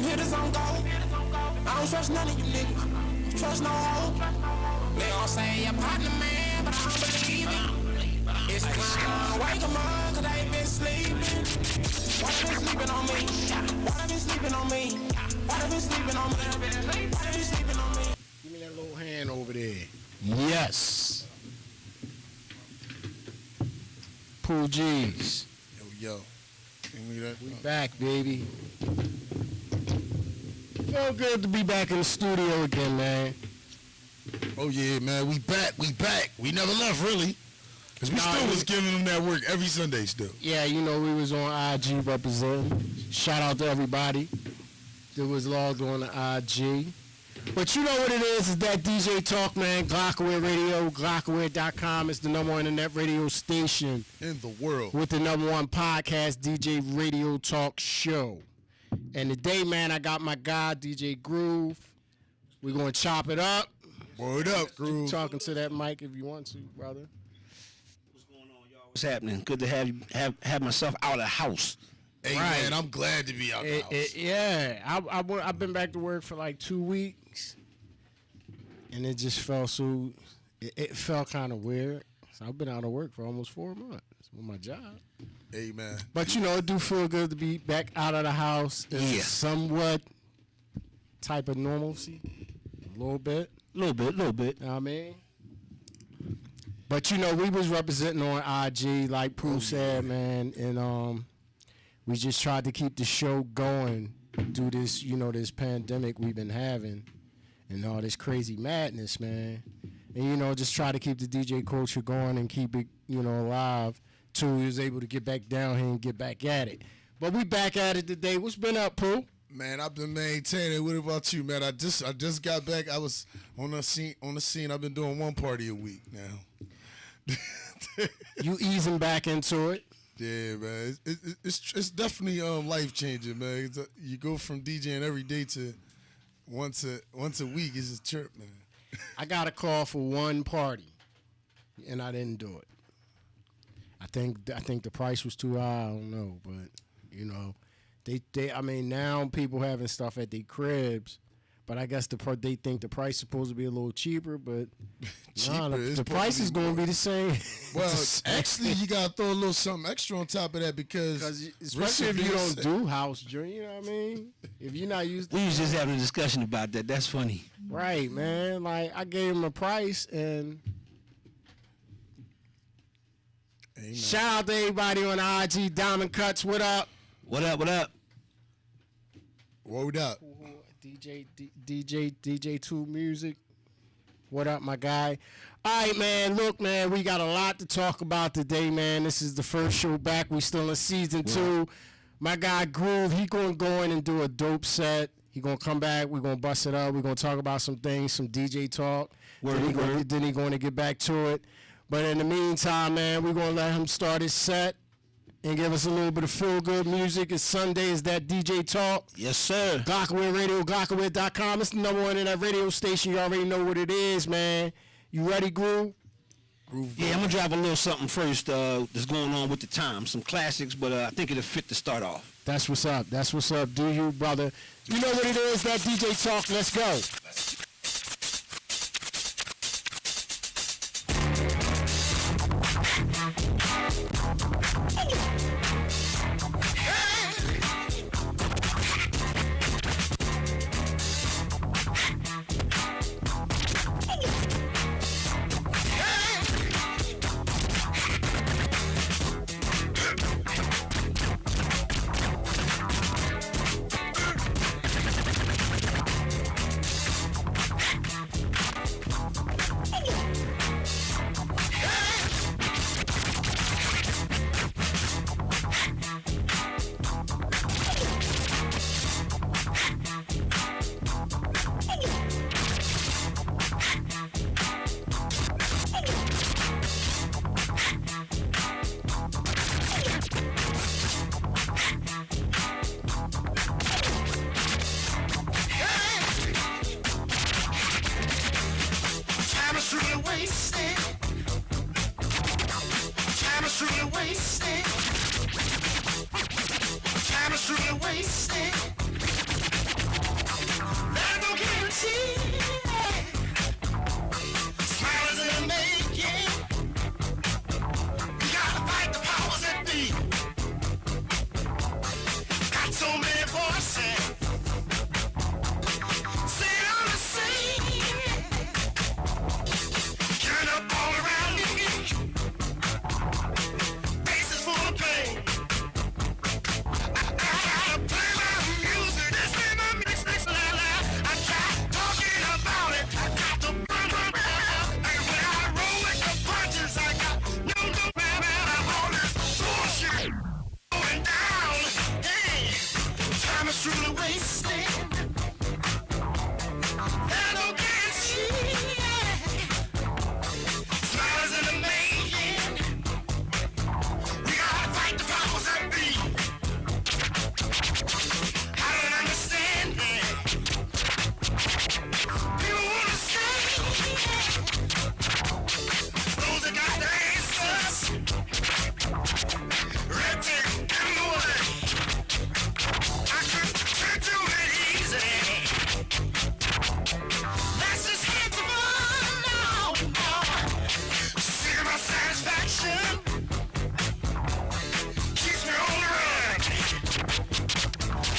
them hitters on go. I don't trust none of you niggas. Don't trust no hoe. They all say you're partner man, but I don't believe it. It's time, wake 'em up, cause they been sleeping. Why they been sleeping on me? Why they been sleeping on me? Why they been sleeping on me? Why they been sleeping on me? Give me that little hand over there. Yes. Pooh G's. Yo. Give me that. We back, baby. Feel good to be back in the studio again, man. Oh yeah, man. We back. We never left, really. Because we still was giving them that work every Sunday still. Yeah, you know, we was on IG representing. Shout out to everybody that was logged on to IG. But you know what it is that DJ Talk, man. Glockaware Radio, glockaware.com is the #1 internet radio station in the world with the #1 podcast, DJ Radio Talk Show. And today, man, I got my guy, DJ Gvoove. We're going to chop it up. Word up, Gvoove. Keep talking to that mic if you want to, brother. What's going on, y'all? What's happening? Good to have myself out of the house. Hey, right. Man, I'm glad to be out the house. Yeah, I've been back to work for like 2 weeks, and it just felt so. It felt kind of weird. So I've been out of work for almost 4 months with my job. Hey, man. But you know, it do feel good to be back out of the house in somewhat type of normalcy. A little bit. You know what I mean? But you know, we was representing on IG, like Pooh said, man, and we just tried to keep the show going through this, you know, this pandemic we've been having and all this crazy madness, man. And, you know, just try to keep the DJ culture going and keep it, you know, alive till we was able to get back down here and get back at it. But we back at it today. What's been up, Pooh? Man, I've been maintaining. What about you, man? I just got back. I was on the scene. I've been doing one party a week now. You easing back into it? Yeah, man. It's definitely life changing, man. You go from DJing every day to once a week. It's just chirp, man. I got a call for one party, and I didn't do it. I think the price was too high. I don't know, but you know, I mean, now people having stuff at their cribs, but I guess they think the price is supposed to be a little cheaper, but the price is going to be the same. Well, actually, you got to throw a little something extra on top of that because especially if you don't do house joint, you know what I mean? If you're not used to we was just having a discussion about that. That's funny. Right, man. Like, I gave him a price, and amen. Shout out to everybody on IG. Diamond Cuts, what up? What up? Word up. DJ 2 Music. What up, my guy? All right, man. Look, man, we got a lot to talk about today, man. This is the first show back. We still in season 2. My guy Gvoove, he gonna go in and do a dope set. He gonna come back. We're gonna bust it up. We're gonna talk about some things, some DJ talk. Then he gonna get back to it. But in the meantime, man, we're gonna let him start his set and give us a little bit of feel-good music. It's Sunday. Is that DJ Talk? Yes, sir. Glockaware Radio, glockaware.com. It's the #1 in that radio station. You already know what it is, man. You ready, Gvoove? Yeah, I'm going to drop a little something first that's going on with the time. Some classics, but I think it'll fit to start off. That's what's up. That's what's up. Do you, brother? You know what it is, that DJ Talk. Let's go. wasting. There's no guarantee. Smiles in the making. We gotta fight the powers that be. I don't understand it. People wanna stay. Those that got the answers. Red tape in the way. I can't do it easy. That's just hands of now. Sick of my satisfaction. Keeps me on the run.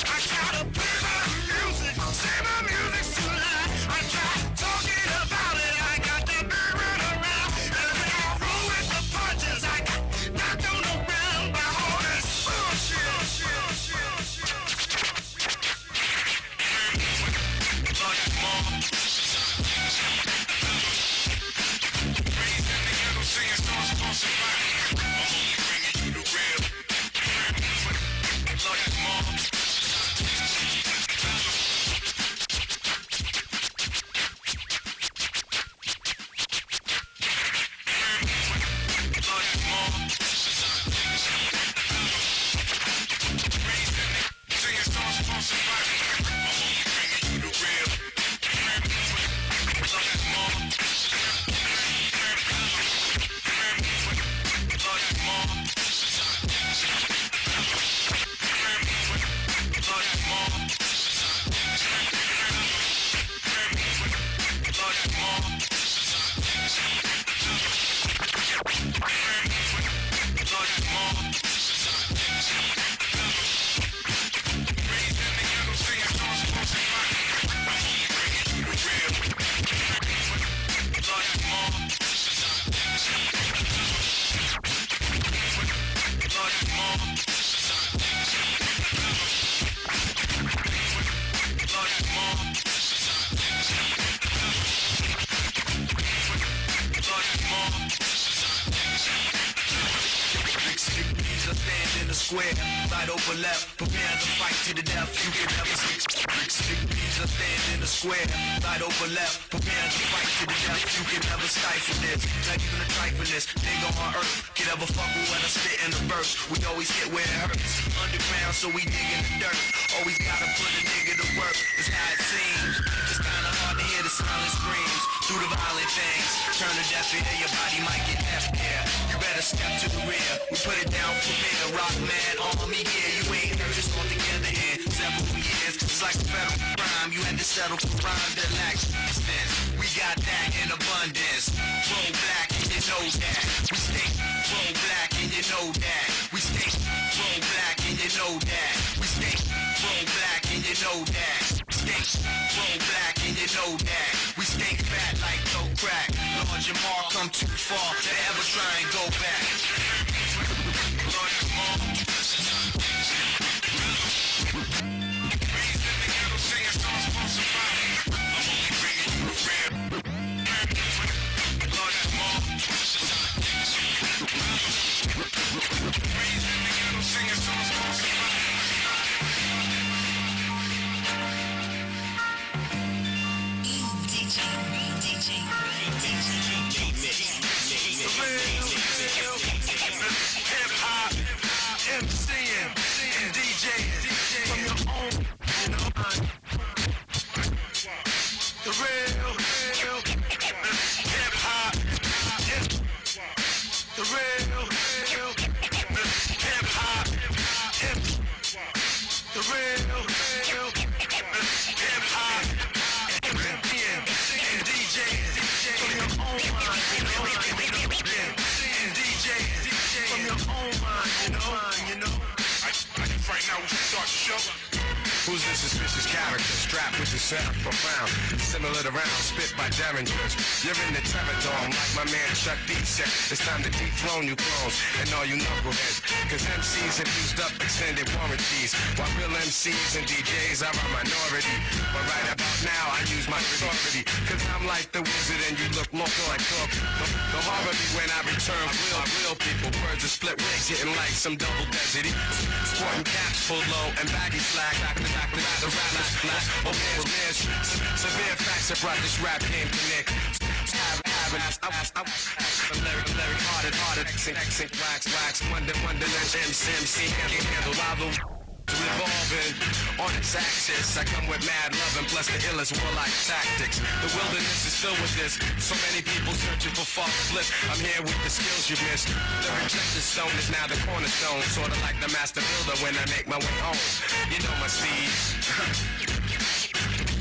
I try to play my music, say my music's too loud. I try talking about it, I got that big run around. And then I roll with the punches, I got knocked on the ground by all this bullshit. Square, right over left, prepare to fight to the death. You can never see degrees of stand in the square, right over left, prepare to fight to the death. You can never stifle this, not even a trifleness. Nigga on earth, can ever fuck with when I spit in the verse. We always hit where it hurts, underground, so we dig in the dirt. Always gotta put a nigga to work, it's how it seems. It's kinda hard to hear the silent screams through the violent things. Turn a deaf ear, your body might get deaf, yeah. You better step to the rear, we put it down for me, the rock man on me, yeah. You ain't heard us all together in several years. It's like a federal crime, you had to settle for rhyme that lacks substance. We got that in abundance. Roll black and you know that. We stay roll black and you know that. We stay roll black and you know that. We stay roll black and you know that. Stay roll black and you know that. We stay fat like no crack. Lord Jamar come too far to ever try and go back. Lord Jamar. Hip-hop, MCing, DJing from your own, you know, the real hip-hop, the real hip-hop, the real hip-hop, MCing, DJing from your own mind, you know, DJing from your own mind, you know. Right now we should start the show. Who's this suspicious character strapped with the sound profound, similar to rounds spit by derringers? You're in the terror dome like my man Chuck D said. It's time to dethrone you clones and all you knuckleheads, cause MCs have used up extended warranties, while real MCs and DJs are a minority. But right about now I use my authority, cause I'm like the wizard and you look more like Cook. The horror be when I return real people. Words are split wigs hitting like some double desert. Sporting caps full low and baggy slack. The rap flat. Oh man, severe facts have brought this rap game to Nick. Lyric hearted, sink, wax, wonderland, MC, handle while the revolving on its axis. I come with mad love and plus the illest warlike tactics. The wilderness is filled with this. So many people searching for false bliss. I'm here with the skills you missed. The rejected stone is now the cornerstone. Sorta like the master builder when I make my way home. You know my speed.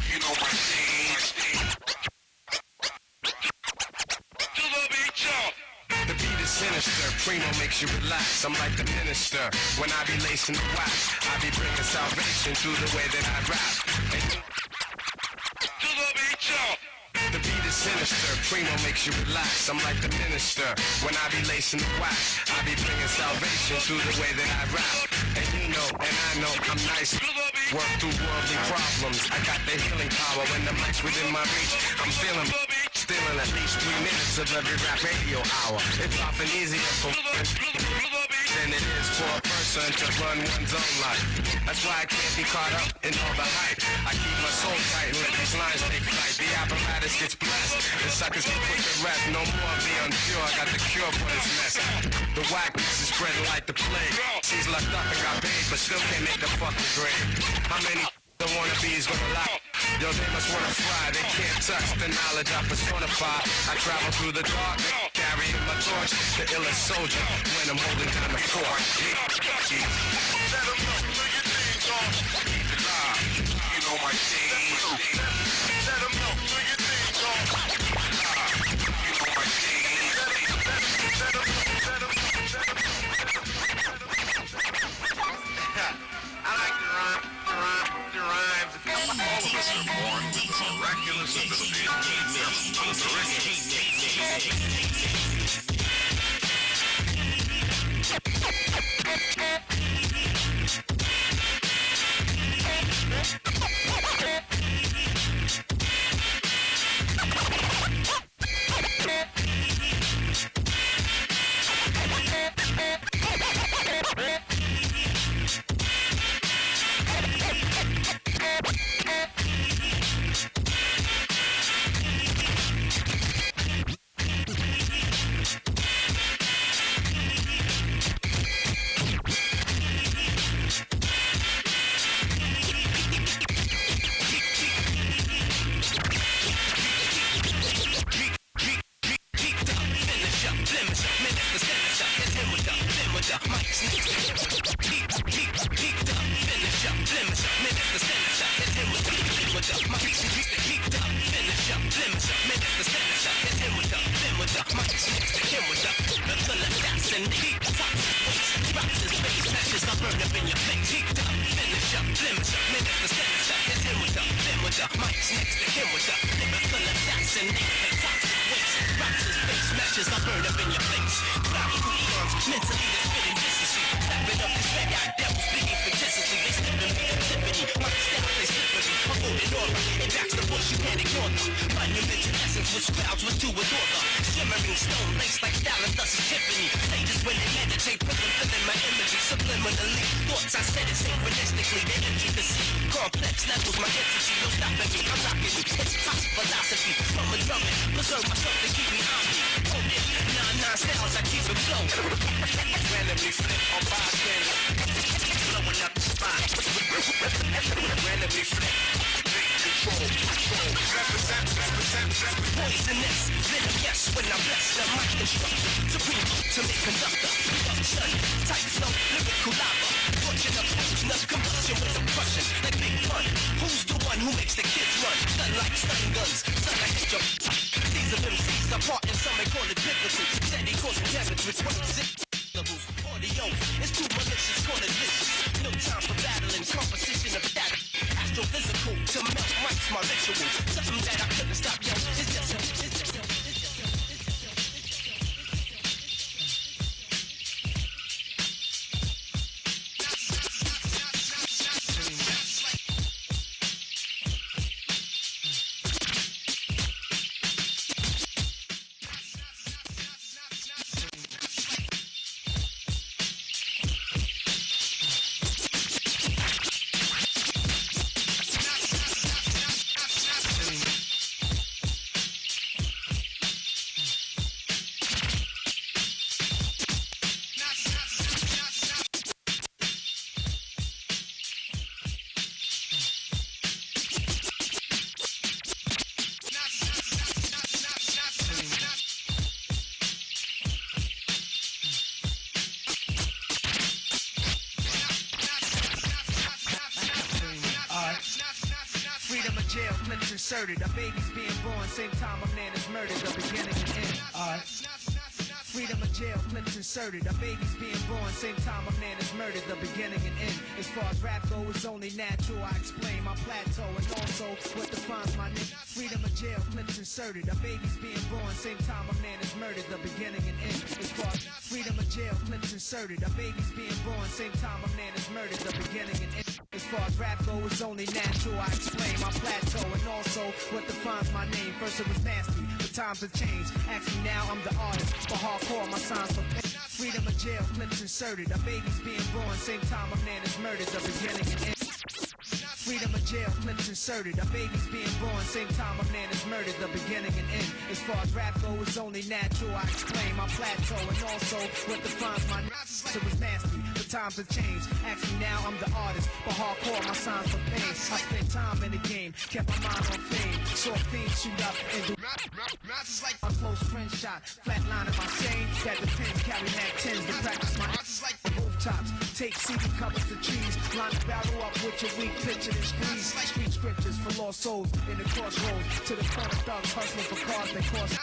You know my speed. The beat is sinister, Primo makes you relax. I'm like the minister, when I be lacing the wax, I be bringing salvation through the way that I rap. The beat is sinister, Primo makes you relax. I'm like the minister, when I be lacing the wax, I be bringing salvation through the way that I rap. And you know, and I know, I'm nice. Work through worldly problems. I got the healing power when the mic's within my reach. I'm feeling stealing at least 3 minutes of every rap radio hour. It's often easier for than it is for a person to run one's own life. That's why I can't be caught up in all the hype. I keep my soul tight and let these lines take flight. The apparatus gets blessed, the suckers get put to rest. No more of the unpure, I got the cure for this mess. The whackness is spreading like the plague. She's locked up and got paid, but still can't make the fucking grade. How many the wannabes gonna lie? Yo, they must wanna fry, they can't touch the knowledge I personify. I travel through the dark, carrying my torch, the illest soldier when I'm holding down the fort. Let them know, do your thing, dog. Keep it live, you know my thing. Let them know, do your thing, dog. Keep it live, you know my thing. Let them know. I like the rhymes. All of us are born with miraculous ability jail, clips inserted. A baby's being born, same time a man is murdered. The beginning and end. Alright. Freedom of jail, clips inserted. A baby's being born, same time a man is murdered. The beginning and end. As far as rap go, it's only natural. I explain my plateau and also what defines my name. Freedom of jail, clips inserted. A baby's being born, same time a man is murdered. The beginning and end. As far as freedom of jail, clips inserted. A baby's being born, same time a man is murdered. The beginning and end. As far as rap go, it's only natural. I explain my plateau and also what defines my name. First it was nasty, but times have changed. Ask me now, I'm the artist. For hardcore, my signs for pain. Freedom of jail, clips inserted. A baby's being born, same time a man is murdered. The beginning and end. Freedom of jail, clips inserted. A baby's being born, same time a man is murdered. The beginning and end. As far as rap go, it's only natural. I explain my plateau and also what defines my name. It was nasty, but times have changed. Ask me now, I'm the artist. For hardcore, my signs for pain. I spent time in the game, kept my mind on fame. Saw fiends shoot up and do like a close friend shot. Flatline in my sane, that depends. Carry Mac 10s to practice my like rooftops. Take CD covers the trees. Line the barrel up with your weak picture and squeeze. Street scriptures for lost souls in the crossroads. To the corner thugs hustling for cars that cost.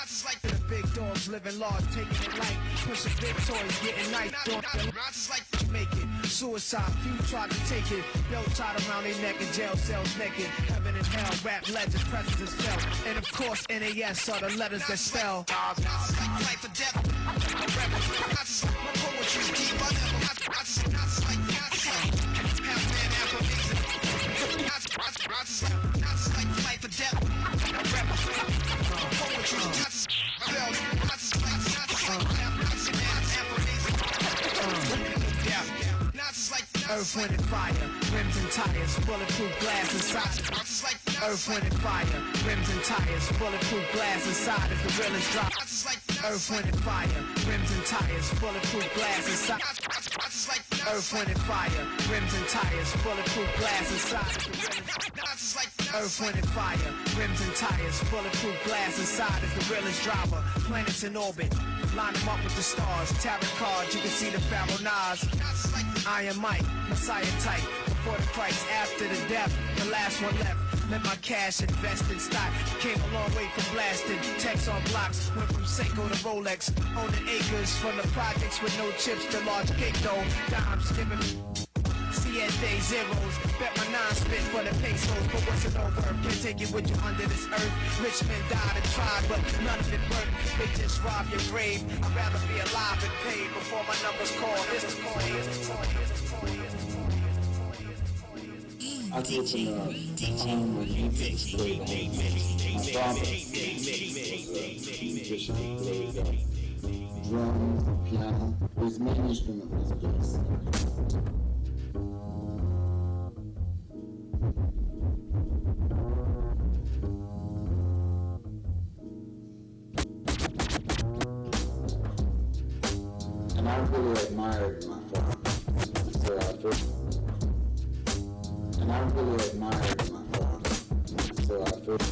To the big dogs living large, taking it light. Pushing big toys, getting nice. Don't like you make it. Suicide, few tried to take it. Belt tied around their neck in jail cells naked. Heaven and hell, rap legends, presence is felt. And of course, NAS are the letters that spell. Life or death. My poetry's deep, I never. Like life or death. Earth, wind, and fire, rims and tires, bulletproof glass inside. Earth, wind, and fire, rims and tires, bulletproof glass inside if the realest drop. Earth, wind, and fire, rims and tires, bulletproof glass inside. Earth, wind, and fire, rims and tires, bulletproof glass inside. Earth, wind, and fire, rims and tires, bulletproof glass inside is the realest driver. Planets in orbit, line them up with the stars. Tarot cards, you can see the Pharaoh Nas. Iron Mike, Messiah type. Before the Christ, after the death, the last one left. Let my cash invest in stock. Came a long way from blasting. Text on blocks. Went from Seiko to Rolex. Owning acres from the projects with no chips to large cake dough. Dimes giving me siete zeros. Bet my nine spit for the pesos. But what's it over? Can't take it with you under this earth. Rich men died and tried, but none of it worked. They just rob your grave. I'd rather be alive and paid before my number's called. Here's the call. Here's the call. Here's the call. Here's the call. I grew up in a home where music was played. My father musician, played drums, piano. His main instrument was bass. And I really admired my father. So I first. And I really admired my father. So I first.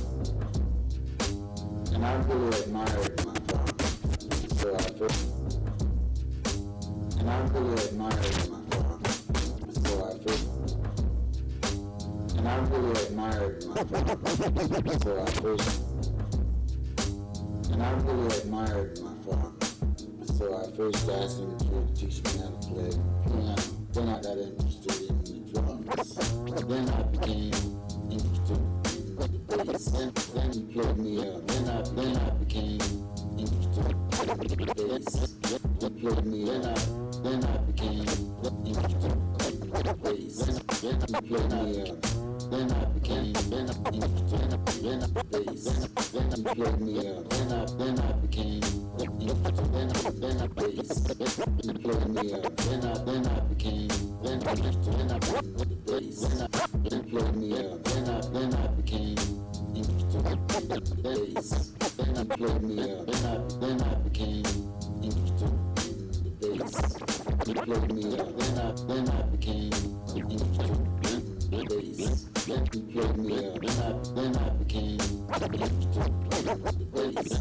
And I really admired my father. So I first. And I really admired my father. So I first. And I really admired my father. So I first. And I really admired my father. So I first asked him to teach me how to play piano. Then I got interested in the drums. Then I became interested in the bass. Then he played me up. Then I became interested in the bass. He played me up. Then I became interested in the bass. Then he played me up. Then I became interested in the bass. Then he played me up. Then I became interested in the bass. He played me up. Then I became interested in the bass. Then played me up. Then I became interested in the bass. Then he played me up. Then I became interested in the bass. He played me up. Then I became interested in the bass. Then he played me up. Then I became interested in the bass.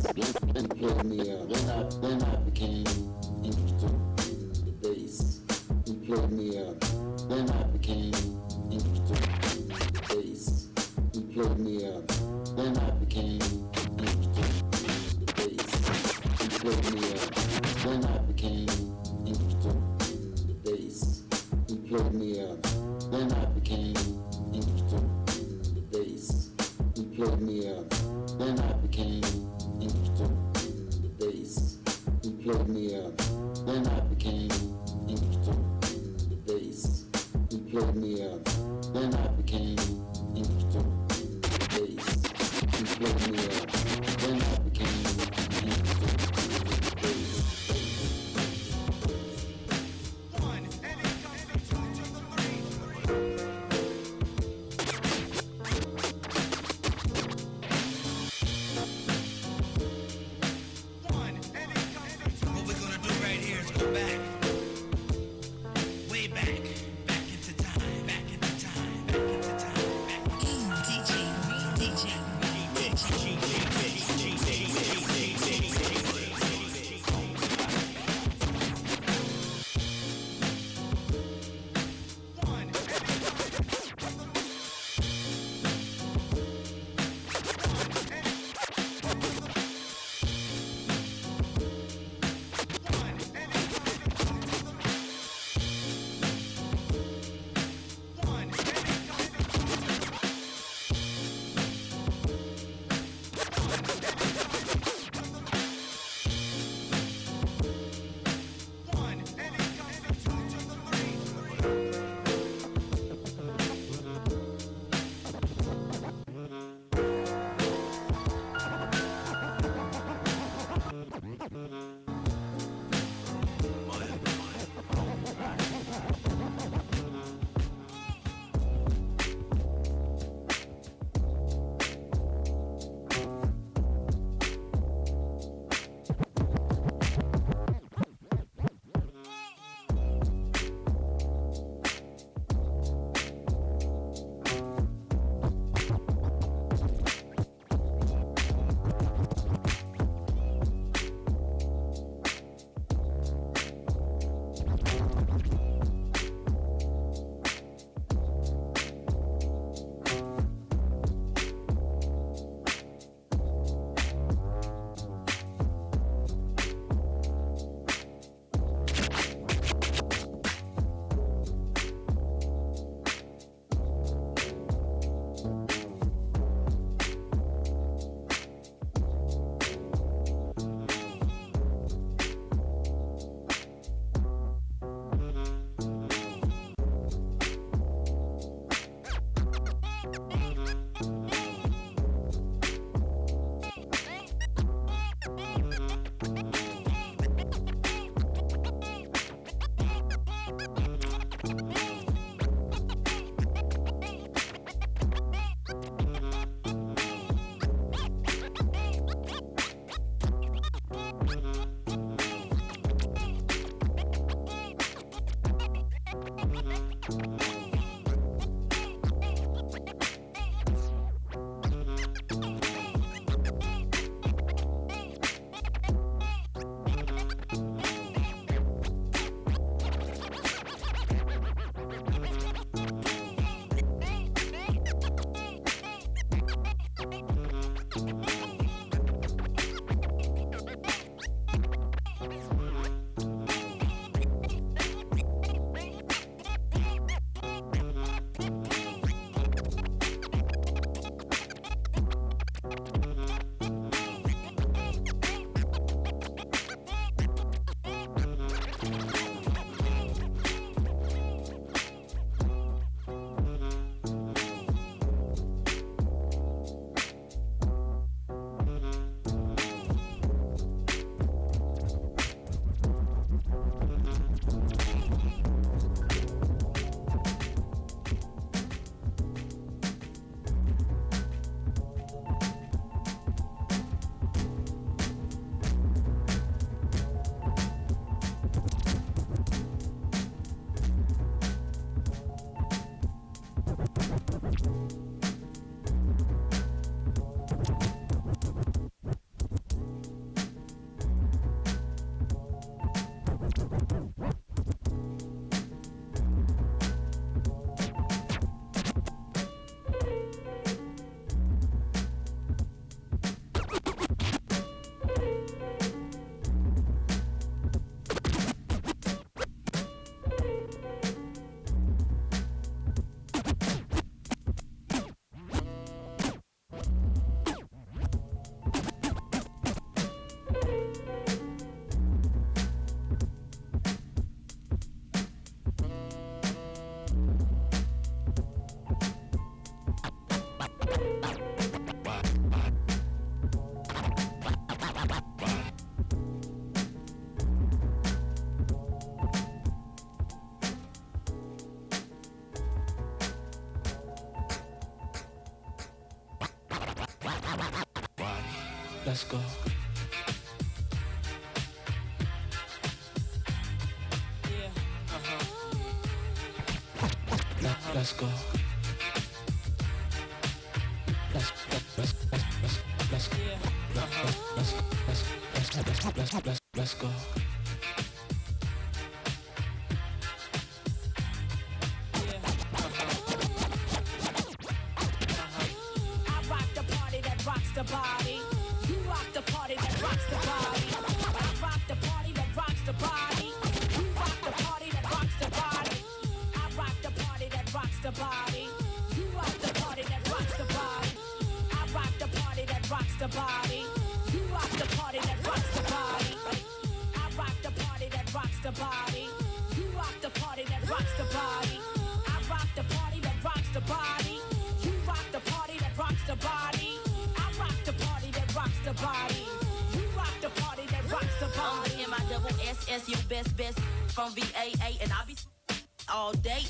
Then he played me up. Then I became interested in the bass. He played me up. Then I became interested in the bass. He played me up. Then I became interested in the bass. He played me up. Then I became interested in the bass. He played me up. Then I became interested in the bass. He played me up. Then I became interested in the bass. He played me up. Then I became interested in the bass. He played me up. Then I became interested in the bass. He played me up. Then I became interested in the bass. Let's go. Let's go. Let's go. The body, you rock the party that rocks the body. I rock the party that rocks the body. You rock the party that rocks the body. I rock the party that rocks the body. You rock the party that rocks the body. I rock the party that rocks the body. You rock the party that rocks the body. I rock the party that rocks the body. You rock the party that rocks the body. I rock the party that rocks the body. You rock the party that rocks the body. The party that rocks the body. You rock the party that rocks the body. M-I-double-S-S, your best from VAA, and I be all day.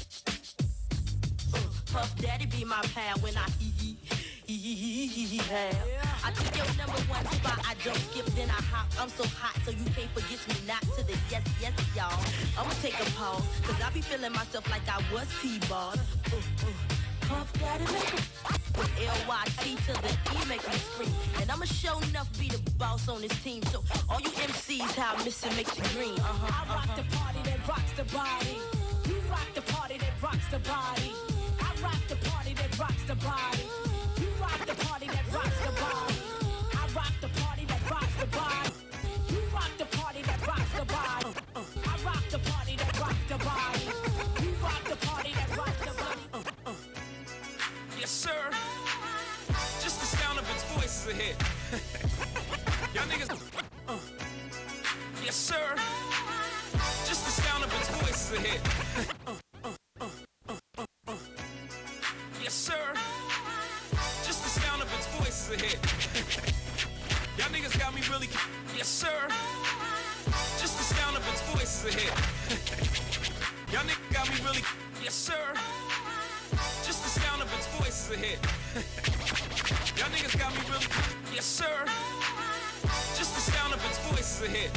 Puff Daddy be my pal when I hee I took your number one spot, I don't skip, then I hop. I'm so hot, so you can't forget me not to the yes, y'all. I'ma take a pause, cause I be feeling myself like I was T-balled. Puff Daddy make with L-Y-T to the E make me scream. And I'ma show enough be the boss on this team. So all you MCs, how I miss it makes you green. I rock the party that rocks the body. You rock the party that rocks the body. I rock the party that rocks the body. You rock the party that rocks the body. I rock the party that rocks the body. You rock the party that rocks the body. I rock the party that rocks the body. You rock the party that rocks the body. Yes, sir. Just the sound of its voice is a hit. Y'all niggas. Yes, sir. Just the sound of its voice is a hit. Yes, sir. Just the sound of its voice is a hit. Y'all niggas got me really. Yes, sir. Just the sound of its voice is a hit. Y'all niggas got me really. Yes, sir. Just the sound of its voice is a hit. Y'all niggas got me really. Yes, sir. Just the sound of its voice is a hit.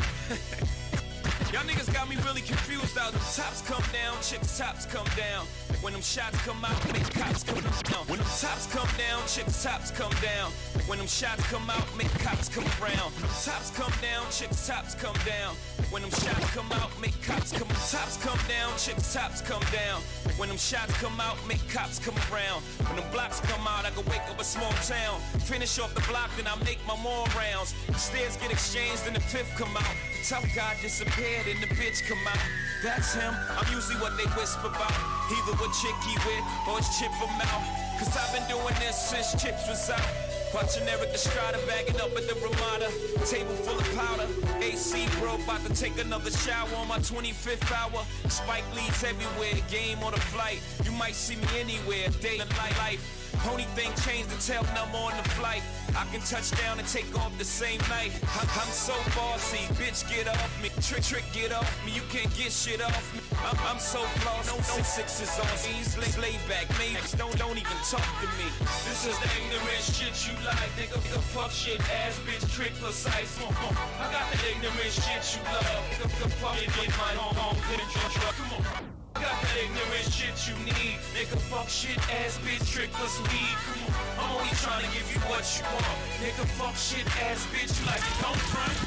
Y'all niggas got me really confused out. Them tops come down, chicks' tops come down. When them shots come out, make cops come down. When them tops come down, chicks' tops come down. When them shots come out, make cops come around. Them tops come down, chicks' tops come down. When them shots come out, make cops come. Tops come down, chicks' tops come down. When them shots come out, make cops come around. When them blocks come out, I can wake up a small town. Finish off the block, then I make my more rounds. The stairs get exchanged, and the fifth come out. Tough guy disappeared, and the bitch come out. That's him, I'm usually what they whisper about. Either what chick he with, or his chip him out. Cause I've been doing this since Chips was out. Watching Eric Estrada bagging up at the Ramada. Table full of powder. AC bro, about to take another shower on my 25th hour. Spike leads everywhere, game on the flight. You might see me anywhere, day and night life. Only thing changed the tail number on the flight. I can touch down and take off the same night. I'm so bossy, bitch get off me. Trick get off me, you can't get shit off me. I'm so flossy, no sixes on these. Lay back, maybe don't even talk to me. This is the ignorant shit you like, nigga. Fuck shit, ass bitch, trick precise. I got the ignorant shit you love. Nigga, fuck it, get my home, come on. I got that ignorant shit you need. Nigga, fuck shit, ass bitch, trick plus weed. Come on, I'm only trying to give you what you want. Nigga, fuck shit, ass bitch, you like it, don't front.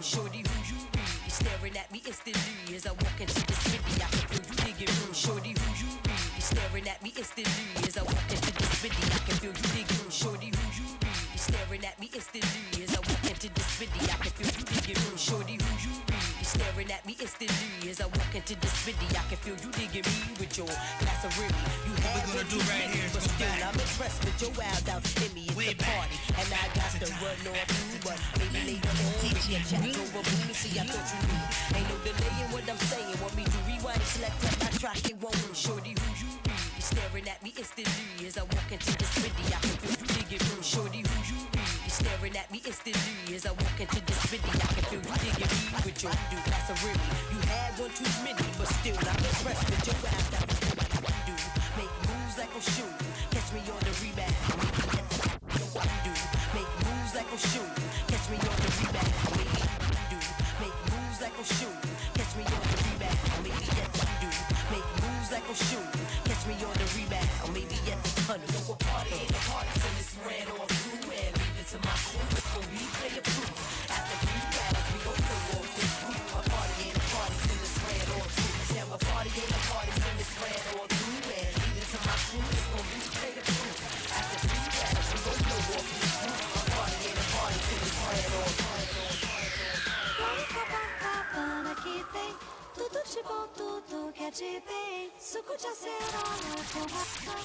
Shorty, who you be? Staring at me instantly as I walk into the city. I can feel you staring at me instantly as I walk into the city. I can feel you digging me with your glass of Remy. You had gonna what do you right meant, here is but go still back. I'm impressed with your wild out in me. It's Way a back. party, and I got to run off you, but maybe later on we can chat over Pooh. See, I thought you knew. Ain't no delay in what I'm saying. Want me to rewind, select up my track, it won't. Shorty, who you be? Staring at me instantly as I walk into the city. I can feel you digging me. Shorty, who you be? Staring at me instantly as I walk into the city. I can feel you digging me with your do glass of Remy. You had one too many, but still I'm impressed with your wild out. Do make moves like a shoe. Catch me on the rebound. Do make moves like a shoe. Catch me on the rebound. Do make moves like a shoe. Catch me on the rebound. Maybe at the do make moves like a shoe. Catch me on the rebound. Maybe at the tunnel. Go a party in the party till it's ran off through and leave it to my crew. So we play a proof. After 3 rounds we gon' throw off this group. A party in the party till it's ran off through. Yeah, a party in the party till it's ran off through and leave it to my crew. It's gon' be play a proof. After 3 rounds we gon' throw off this group. A party in the party till it's ran off through. Copacabana que tem tudo de bom, tudo que é de bem. Suco de acerola com maçã.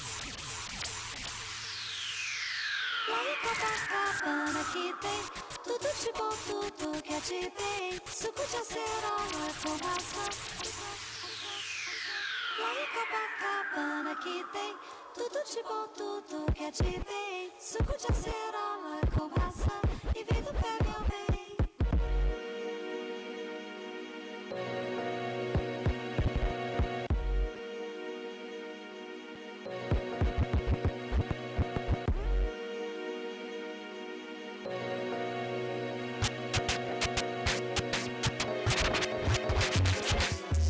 Lá em Copacabana que tem tudo de bom, tudo que é de bem. Suco de acerola com maçã. Lá em Copacabana que tem tudo de bom, tudo que é de bem. Suco de acerola com maçã. E vem do pé, meu bem.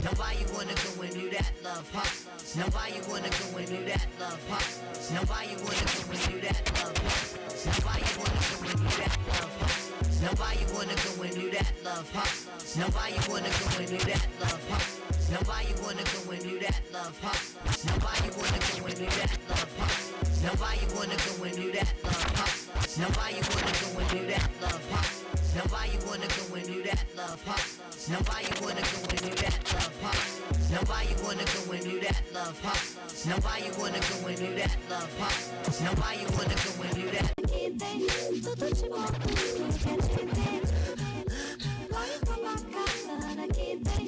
Now why you wanna go and do that, love, huh? Now why you wanna go and do that, love, huh? Now why you wanna go and do that, love, huh? Now why you wanna go and do that, love, huh? Now why you wanna go and do that, love, huh? Now why you wanna go and do that, love, huh? Now why you wanna go and do that, love, huh? Now why you wanna go and do that, love, huh? Now why you wanna go and do that, love, huh? Now why you wanna go and do that, love, huh? Now why you wanna go and do that, love, huh? Now why you wanna go and do that, love, huh? Now why you wanna go and do that, love, huh? Now why you wanna go and do that, love, huh? Now why you wanna go and do that? Que tem tudo de bom, tudo que é de bem. Lá em Copacabana que tem.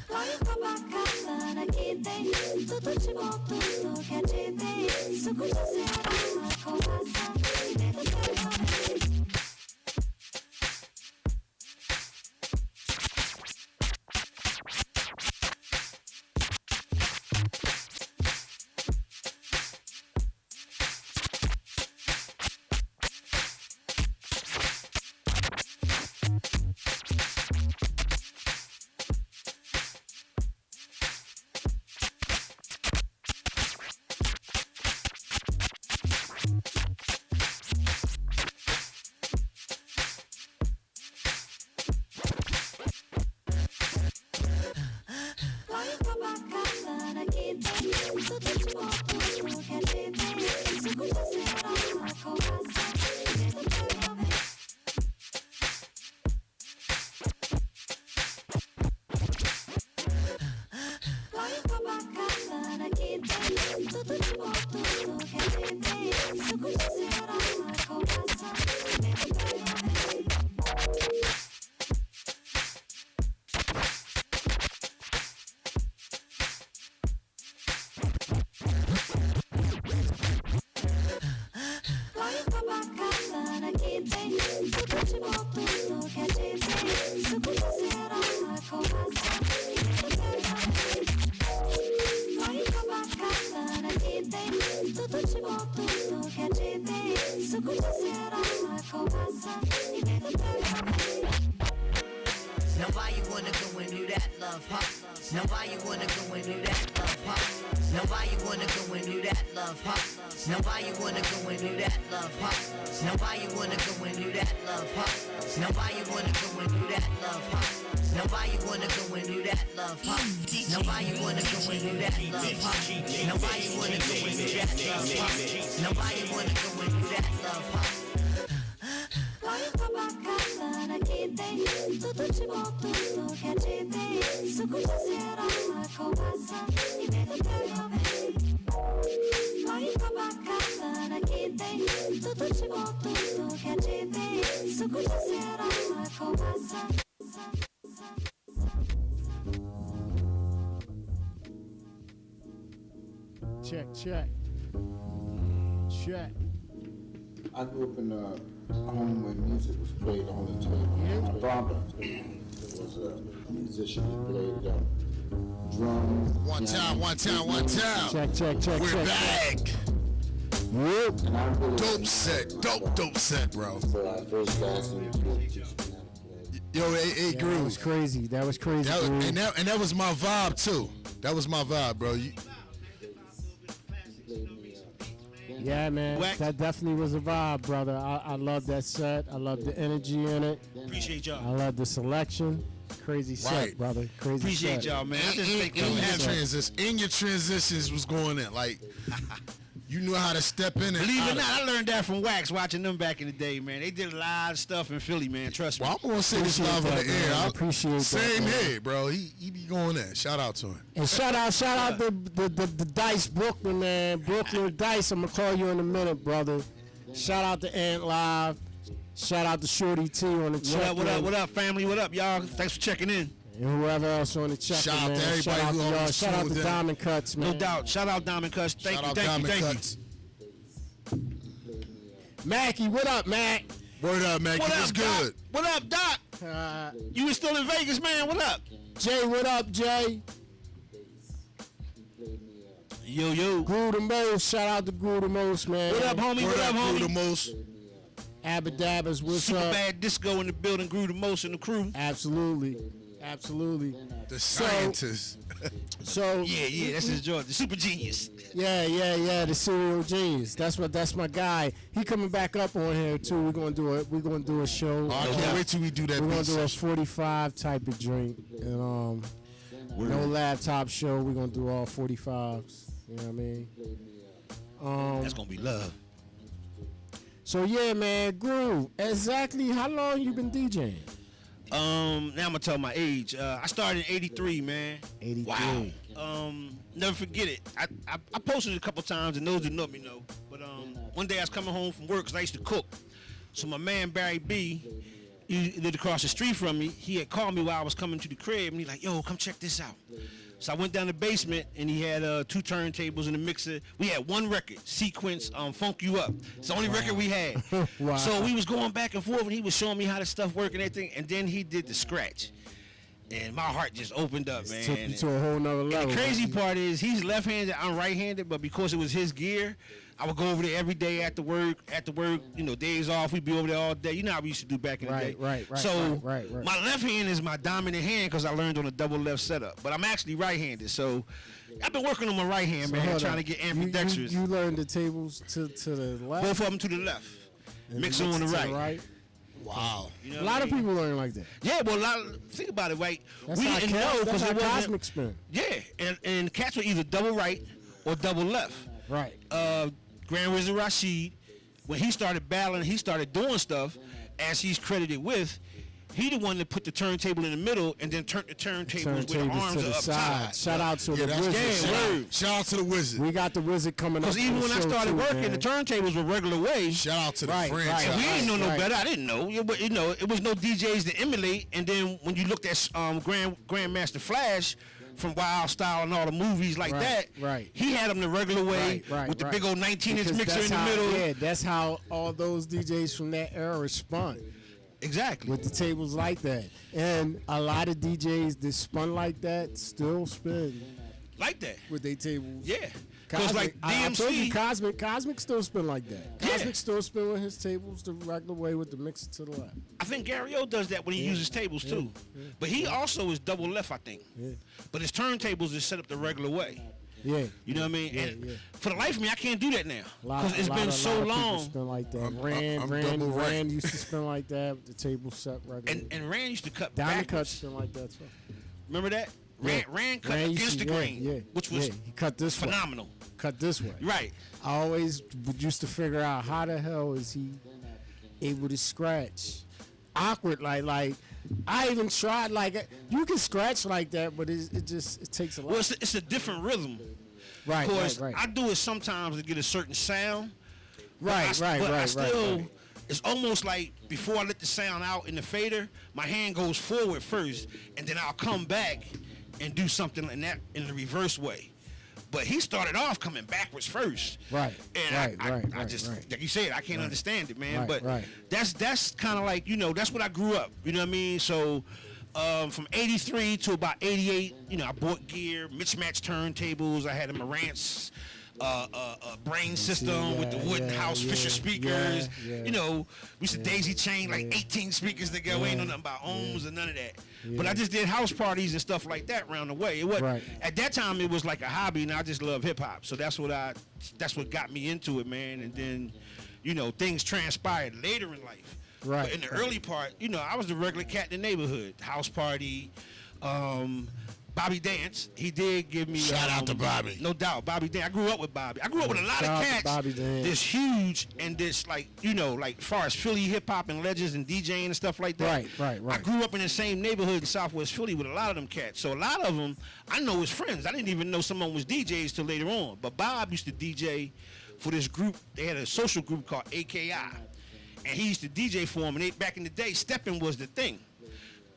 Lá em Copacabana que tem tudo de bom, tudo que é de bem. Suco de acerola com maçã. E vem do pé, meu bem. Lá em Copacabana que tem tudo de bom, tudo que é de bem. Suco de acerola com maçã. E vem do pé, meu bem. Lá em Copacabana que tem tudo de bom, tudo que é de bem. Suco de acerola com maçã. E vem do pé, meu bem. Lá em Copacabana que tem tudo de bom, tudo que é de bem. Suco de acerola com maçã. E vem do pé, meu bem. Lá em Copacabana que tem tudo de bom, tudo que é de bem. Suco de acerola com maçã. E vem do pé, meu bem. Now why you wanna go and do that, love, huh? Now why you wanna go and do that, love, huh? Now why you wanna go and do that, love, huh? Now why you wanna go and do that, love, huh? Now why you wanna go and do that, love, huh? Now why you wanna go and do that, love, huh? Now why you wanna go and do that, love, huh? Now why you wanna go and do that, love, huh? Now why you wanna go and do that, love, huh? Now why you wanna go and Su considera uma coração e me pega bem. Vai pra bacana que tem tudo de bom, tudo que é de bem. Su considera uma coração. Check, check. Check. I grew up in a home where music was played on the table. My father was a musician. He played drums. One time. Check. We're back. Whoop. And I really Dope set, dope set, bro. So I first got into music, just learned how to play. Yo, hey, That Groove. was crazy. That was crazy. That was, Groove. and that was my vibe too. That was my vibe, bro. Yeah, man. Wax. That definitely was a vibe, brother. I love that set. I love the energy in it. Appreciate I y'all. love the selection. Crazy set, Right. brother. Crazy Appreciate set. y'all, man. I just think In your transitions was going in. Like, you knew how to step in and Believe it out or of- not, I learned that from Wax watching them back in the day, man. They did a lot of stuff in Philly, man. Trust me. Well, I'm gonna say this Appreciate live on that, the man. air. I appreciate that, Same man. here, bro. He be going there. Shout out to him. And shout out the Dice Brooklyn, man. Brooklyn Dice, I'm gonna call you in a minute, brother. Shout out to Ant Live. Shout out to Shorty T on the check. What up, family? What up, y'all? Thanks for checking in. And whoever else on the check. Shout out man. to everybody Shout out who to y'all. always Shout out tuned to in. Diamond Cuts, man. No doubt. Shout out Diamond Cuts. Thank Shout you, out thank you, Diamond thank Cuts. Mackie, what up, Mac? Word up, man. you. What What's up, good? Doc? What up, Doc? You was still in Vegas, man. What up? Jay, what up, Jay? Yo. Grew the most. Shout out to Grew the most, man. What up, homie? What up, Who the homie? most? Abadabbas, what's Super up? Bad Disco in the building. Grew the most in the crew. Absolutely. The scientist. So Yeah. That's his job. The super genius. yeah, the serial genius. That's my guy. He coming back up on here too. We're gonna do a show. I can't wait till we do that. We're gonna beat do a session. 45 type of drink, and no laptop show. We're gonna do all 45s. You know what I mean? That's gonna be love. So yeah, man, Groove. Exactly how long you been DJing? Now I'm gonna tell my age. I started in '83, man. 83. Wow. Never forget it. I posted it a couple times, and those that know me know. But one day I was coming home from work because I used to cook. So my man Barry B, he lived across the street from me. He had called me while I was coming to the crib, and he's like, "Yo, come check this out." So I went down the basement, and he had 2 turntables and a mixer. We had one record, Sequence, Funk You Up. It's the only record we had. Wow. So we was going back and forth, and he was showing me how the stuff worked and everything. And then he did the scratch, and my heart just opened up, man. Took you to a whole nother level. The crazy part is he's left-handed, I'm right-handed, but because it was his gear, I would go over there every day after work, you know, days off, we'd be over there all day. You know how we used to do back in the day. Right. So right. my left hand is my dominant hand because I learned on a double left setup, but I'm actually right-handed. So I've been working on my right hand, So man, hold trying on. to get You ambidextrous. learned the tables to the left. Both of them to the left. and Mix the them on the mixer to right. Wow. You know A what lot I of mean? people learn like that. Yeah, well, think about it, right? That's We how didn't know that's because how it wasn't. Cosmic spin. Yeah, and cats were either double right or double left. Right. Grand Wizard Rashid, when he started battling, he started doing stuff, as he's credited with. He the one that put the turntable in the middle and then turned the turntables with the Turntables arms to the up side. top. Shout out to the that's wizard. good. Yeah, word. Shout out to the wizard. We got the wizard coming up. Because even on the when I show started too, working, man. the turntables were regular way. Shout out to the Right, franchise. right. We didn't know no Right. better. I didn't know. You know, it was no DJs to emulate. And then when you looked at Grandmaster Flash from Wild Style and all the movies like Right, that, right. he had them the regular way Right, with the right. big old 19-inch Because mixer that's in the how- middle. Yeah, that's how all those DJs from that era spun. Exactly. With the tables like that. And a lot of DJs that spun like that still spin Like that. with their tables. Yeah. Because like I told you DMC, Cosmic still spin like that. Yeah. Cosmic still spin with his tables the regular way with the mixer to the left. I think Gary O does that when he uses tables too. But he also is double left, I think. Yeah. But his turntables is set up the regular way. Yeah. You know what I mean? And yeah. for the life of me, I can't do that now Lot- because it's lot been of- so lot of people long. Spin like that. I'm Rand double right. used to spin like that with the table set regular. And Rand used to cut Diamond backwards. Cuts spin like that too. Remember that? Rand cut Rand used against to- the grain, which was he cut this way. phenomenal. Cut this way. Right. I always used to figure out how the hell is he able to scratch awkward. Like I even tried. Like you can scratch like that, but it takes a lot. Well, it's a different rhythm. Right, Of course, right. I do it sometimes to get a certain sound. Right. It's almost like before I let the sound out in the fader, my hand goes forward first, and then I'll come back and do something in the reverse way. But he started off coming backwards first. Right. And I just, like you said, I can't understand it, man. Right, but right. that's kind of like, that's what I grew up. You know what I mean? So from 83 to about 88, I bought gear, mismatched turntables. I had a Marantz brain system with the wooden house Fisher speakers. We used to daisy chain like 18 speakers together. We ain't know nothing about ohms or none of that. But I just did house parties and stuff like that around the way. It was at that time it was like a hobby, and I just love hip hop. So that's what got me into it, man. And then, things transpired later in life. Right. But in the early part, I was the regular cat in the neighborhood. House party, Bobby Dance, he did give me Shout out to Bobby. No doubt, Bobby Dance. I grew up with Bobby. I grew up with a lot Shout of out to cats Bobby Dance. this huge and this like far as Philly hip hop and legends and DJing and stuff like that. Right. I grew up in the same neighborhood in Southwest Philly with a lot of them cats. So a lot of them I know as friends. I didn't even know someone was DJs till later on. But Bob used to DJ for this group. They had a social group called AKI. And he used to DJ for them. And back in the day, stepping was the thing.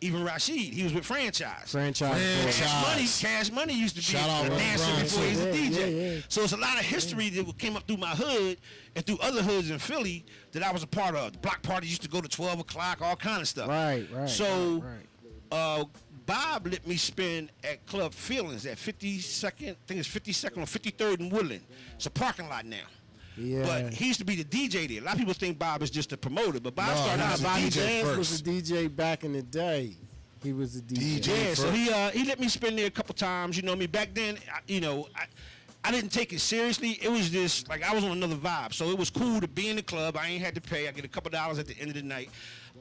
Even Rashid, he was with Franchise. Cash Money used to be a dancer before he was a DJ. Yeah. So it's a lot of history that came up through my hood and through other hoods in Philly that I was a part of. The block party used to go to 12 o'clock, all kind of stuff. Right. So Bob let me spin at Club Feelings at 52nd, I think it's 52nd or 53rd in Woodland. It's a parking lot now. Yeah. But he used to be the DJ there. A lot of people think Bob is just a promoter, but Bob started out as a Bobby DJ Dance first. was a DJ back in the day. He was a DJ. Yeah, so he let me spin there a couple times. You know what I mean? Back then, I didn't take it seriously. It was just like I was on another vibe. So it was cool to be in the club. I ain't had to pay. I get a couple dollars at the end of the night.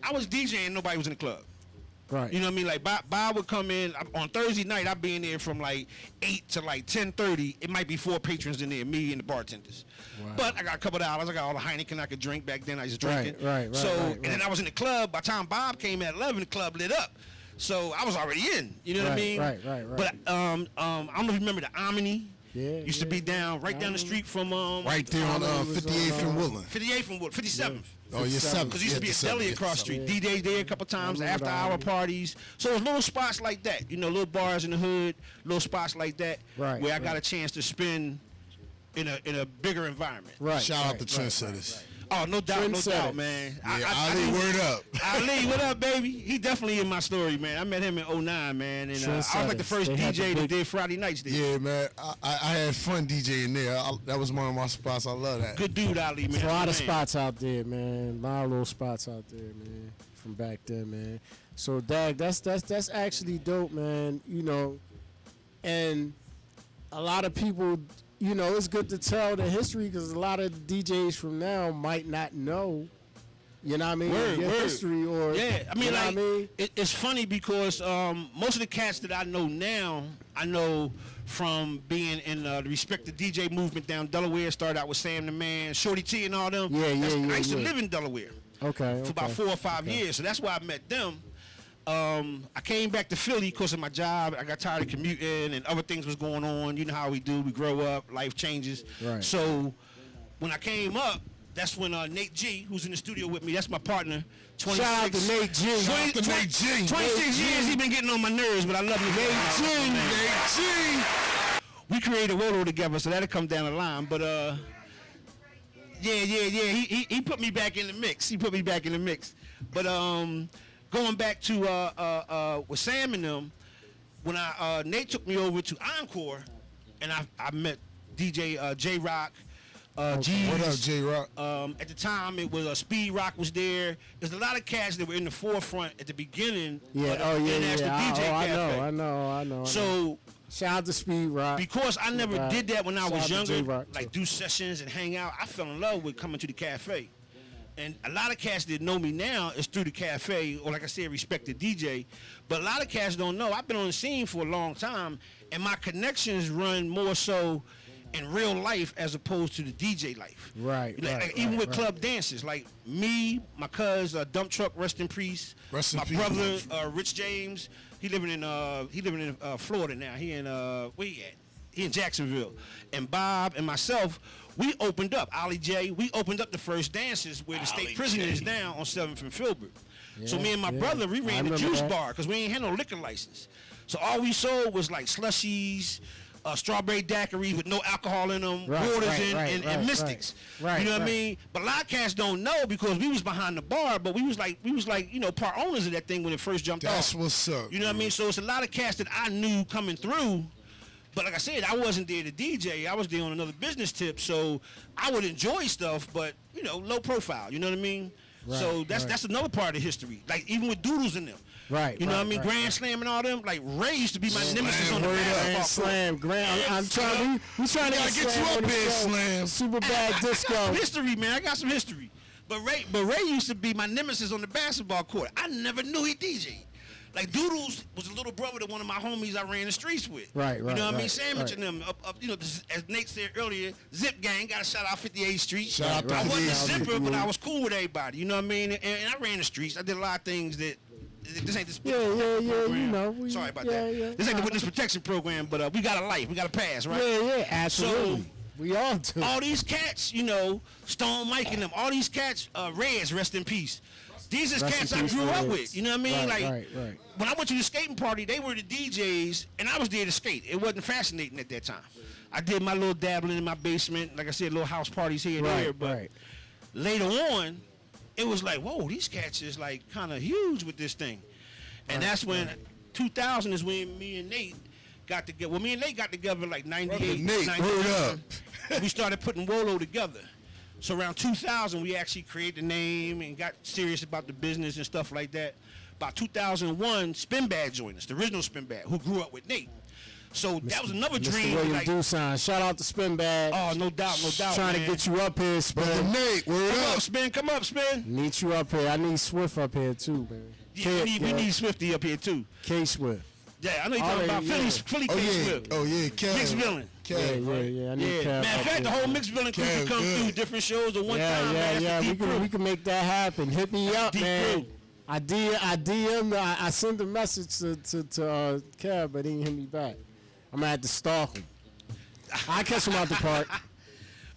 I was DJing. Nobody was in the club. Right. You know what I mean? Like Bob would come in on Thursday night. I'd be in there from like 8 to like 10:30. It might be 4 patrons in there, me and the bartenders. Wow. But I got a couple dollars. I got all the Heineken I could drink back then. I was drinking. Right. And then I was in the club. By the time Bob came at 11, the club lit up. So I was already in. You know what I mean? Right. But I don't know if you remember the Omni. Yeah. Used to be down down the street from right there on 58th and Woodland. 58th and Woodland, 57th. Oh, you're 7th. Because used to be a deli across the street. DJs there a couple times, after hour parties. So it was little spots like that, little bars in the hood, little spots like that, where I got a chance to spin in a bigger environment. Right. Shout out to Trendsetters. Oh, no doubt, man. Yeah, Ali, word up. Ali, what up, baby? He definitely in my story, man. I met him in 09, man. And I was like the first DJ that did Friday nights there. Yeah, man. I had fun DJing there. That was one of my spots. I love that. Good dude, Ali, man. There's a lot of spots out there, man. A lot of little spots out there, man. From back then, man. So, Dag, that's actually dope, man. And a lot of people, it's good to tell the history because a lot of DJs from now might not know, you know what I mean, your history or it's funny because most of the cats that I know now, I know from being in the Respect the DJ movement down Delaware. Started out with Sam the Man, Shorty T, and all them. I used to live in Delaware. Okay. For about 4 or 5 years, so that's why I met them. I came back to Philly because of my job. I got tired of commuting and other things was going on. You know how we do. We grow up. Life changes. Right. So when I came up, that's when Nate G, who's in the studio with me, that's my partner. Shout out to Nate G. 26 years he been getting on my nerves, but I love you, Nate G. We created a Rolo together, so that'll come down the line. But he put me back in the mix. But going back to with Sam and them, when Nate took me over to Encore, and I met DJ J-Rock, G's. What up, J-Rock? At the time, it was Speed Rock was there. There's a lot of cats that were in the forefront at the beginning. International DJ Cafe. I know. So shout out to Speed Rock. Because I never did that when I was younger, J-Rock, like do sessions and hang out, I fell in love with coming to the cafe. And a lot of cats that know me now is through the cafe, or like I said, Respect the DJ. But a lot of cats don't know. I've been on the scene for a long time, and my connections run more so in real life as opposed to the DJ life. Right, Like, even with club dances, like me, my cousin, Dump Truck, rest in peace. Rest in my peace, brother, Rich James, he living in Florida now. He in where he at? He in Jacksonville. And Bob and myself, we opened up. Ollie J, we opened up the first dances where the state prison is now on 7th and Filbert. So me and my brother, we ran the juice bar because we ain't had no liquor license. So all we sold was like slushies, strawberry daiquiris with no alcohol in them, waters and mystics. Right, you know what I right. mean? But a lot of cats don't know because we was behind the bar, but we was like, part owners of that thing when it first jumped off. That's what's up. You know what I mean? So it's a lot of cats that I knew coming through. But like I said, I wasn't there to DJ. I was there on another business tip, so I would enjoy stuff, but low profile. You know what I mean? Right, so that's another part of history. Like even with Doodles in them. Right. You know right, what I mean? right, Grand Slam and all them. Like Ray used to be my nemesis on the Grand basketball Slam, Grand. I'm trying. We trying to get you up here, Slam. Super bad disco. History, man. I got some history. But Ray used to be my nemesis on the basketball court. I never knew he DJ'd. Like Doodles was a little brother to one of my homies I ran the streets with. Right, You know what I mean? right, Sandwiching them up, as Nate said earlier, Zip Gang, got a shout out 58th Street. Shout out to I wasn't a 58th. zipper, but I was cool with everybody. You know what I mean? And I ran the streets. I did a lot of things that this ain't the program. Sorry about that. This ain't the witness protection program, but we got a life. We got a pass, right? Yeah, absolutely. So, we all do. all these cats, Stone Mike and them, all these cats, Reds, rest in peace. These is Rest cats in I peace grew for up Reds. with. You know what I mean? Right, Like right. when I went to the skating party, they were the DJs, and I was there to skate. It wasn't fascinating at that time. I did my little dabbling in my basement, like I said, little house parties here and there. But later on, it was like, whoa, these cats is like kind of huge with this thing. And that's when 2000 is when me and Nate got together. Well, me and Nate got together like 98, Nate, 99. word up. We started putting Wolo together. So around 2000, we actually created the name and got serious about the business and stuff like that. About 2001, Spinbad joined us, the original Spinbad, who grew up with Nate. So that was another Mr. dream. William Like, Dusan. Shout out to Spinbad. oh, no doubt, Trying man. to get you up here, Brother Spin. Nate, word Come up. up, Spin. Come up, Spin. Need you up here. I need Swift up here too, man. Yeah, we need Swifty up here, too. K Swift. Yeah, I know you're talking about yeah. Philly Oh K yeah, Swift. oh yeah, Kev. Mixed villain. Kev, Yeah. I need Yeah, Kev matter up of fact, the here. whole mixed villain crew can Kev, come good. through different shows at one time, man. Yeah. That's the deep We crew. can make that happen. Hit me up, Deep man. crew. I DM. I sent a message to Kev, but he didn't hit me back. I'm gonna have to stalk him. I catch him out the park.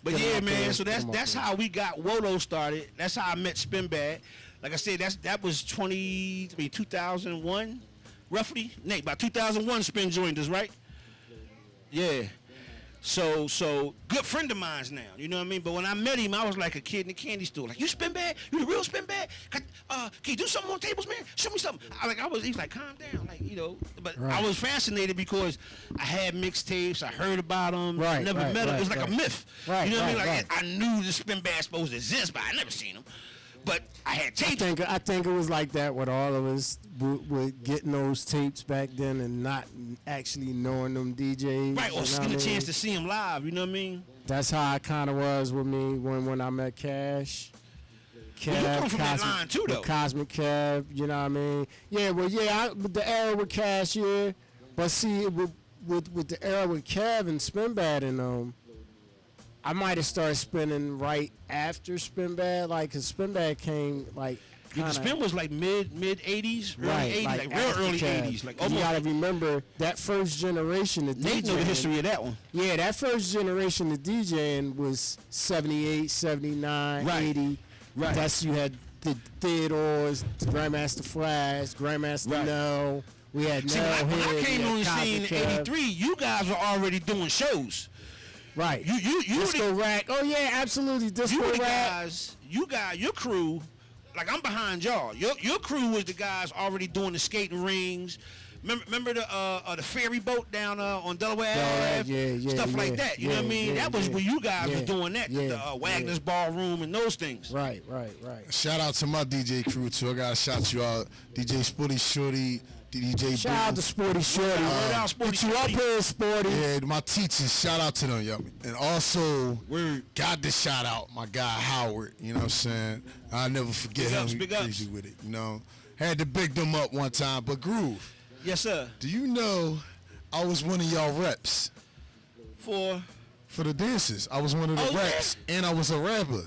But Get him yeah, up man. there, So get him up that's there. how we got Wolo started. That's how I met Spinbad. Like I said, that was 2001, roughly. Nate, by 2001, Spin joined us, right? Yeah. So good friend of mine's now. You know what I mean? But when I met him, I was like a kid in a candy store. Like, you Spinbad? You the real Spinbad? Can you do something on tables, man? Show me something. He's like, calm down, But I Right. was fascinated because I had mixtapes. I heard about them. I Right, never right, met him. It was right, like a right. myth. Right, You know what I mean? right, Like I knew the Spinbad supposed to exist, but I never seen him. But I had tapes. I think it was like that with all of us with getting those tapes back then and not actually knowing them DJs. Right, or getting a chance to see him live. You know what I mean? That's how it kind of was with me when I met Cash. Well, you come from that line too, though. Cosmic Kev, you know what I mean? Yeah, well, with the era with Cash, yeah. But see, with the era with Kev and Spinbad and I might have started spinning right after Spinbad, like, cause Spinbad came like. Yeah, the Spin was like mid 80s, early 80s, like real after early Kev. 80s, like You almost. gotta remember that first generation of Nate know the DJing. history of that one. Yeah, that first generation of DJing was 78, 79, Right. 80. Right. That's you had the Theodores, Grandmaster Flash, Grandmaster Right. Nell. We had See, Nell when I here. came we had on the Cosmic scene in Kev. '83, you guys were already doing shows. Right. You Disco the, Rack. Oh yeah, absolutely. you Disco were the Rack. guys. You got your crew. Like I'm behind y'all. Your crew was the guys already doing the skating rings. Remember the ferry boat down on Delaware Ave? Yeah, Stuff like yeah, that. You know what I mean? yeah, that was yeah. when you guys was Yeah, doing that. yeah, The Wagner's Ballroom and those things. Right. Shout out to my DJ crew too. I gotta shout you out, DJ Sporty Shorty, DJ. Shout out to Sporty Shorty. Word out, Sporty Get you up Shorty. here, Sporty. Yeah, my teachers. Shout out to them, yo. And also, Word. got to shout out my guy Howard. You know what I'm saying? I'll never forget Big him. ups, He big ups. crazy with it. You know, had to big them up one time. But Groove, Yes, sir. do you know I was one of y'all reps For for the dances. I was one of the Oh, yeah? raps, and I was a rapper,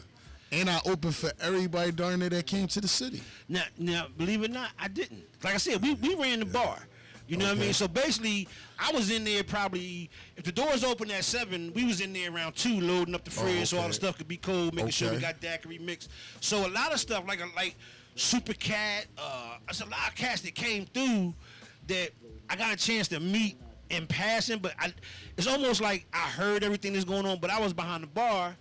and I opened for everybody darn near that came to the city. Now, believe it or not, I didn't. Like I said, we ran the bar. You know what I mean? So basically, I was in there probably, if the doors open at 7, we was in there around 2, loading up the fridge so all the stuff could be cold, making sure we got daiquiri mixed. So a lot of stuff, like Super Cat, there's a lot of cats that came through that I got a chance to meet in passing, but it's almost like I heard everything that's going on, but I was behind the bar.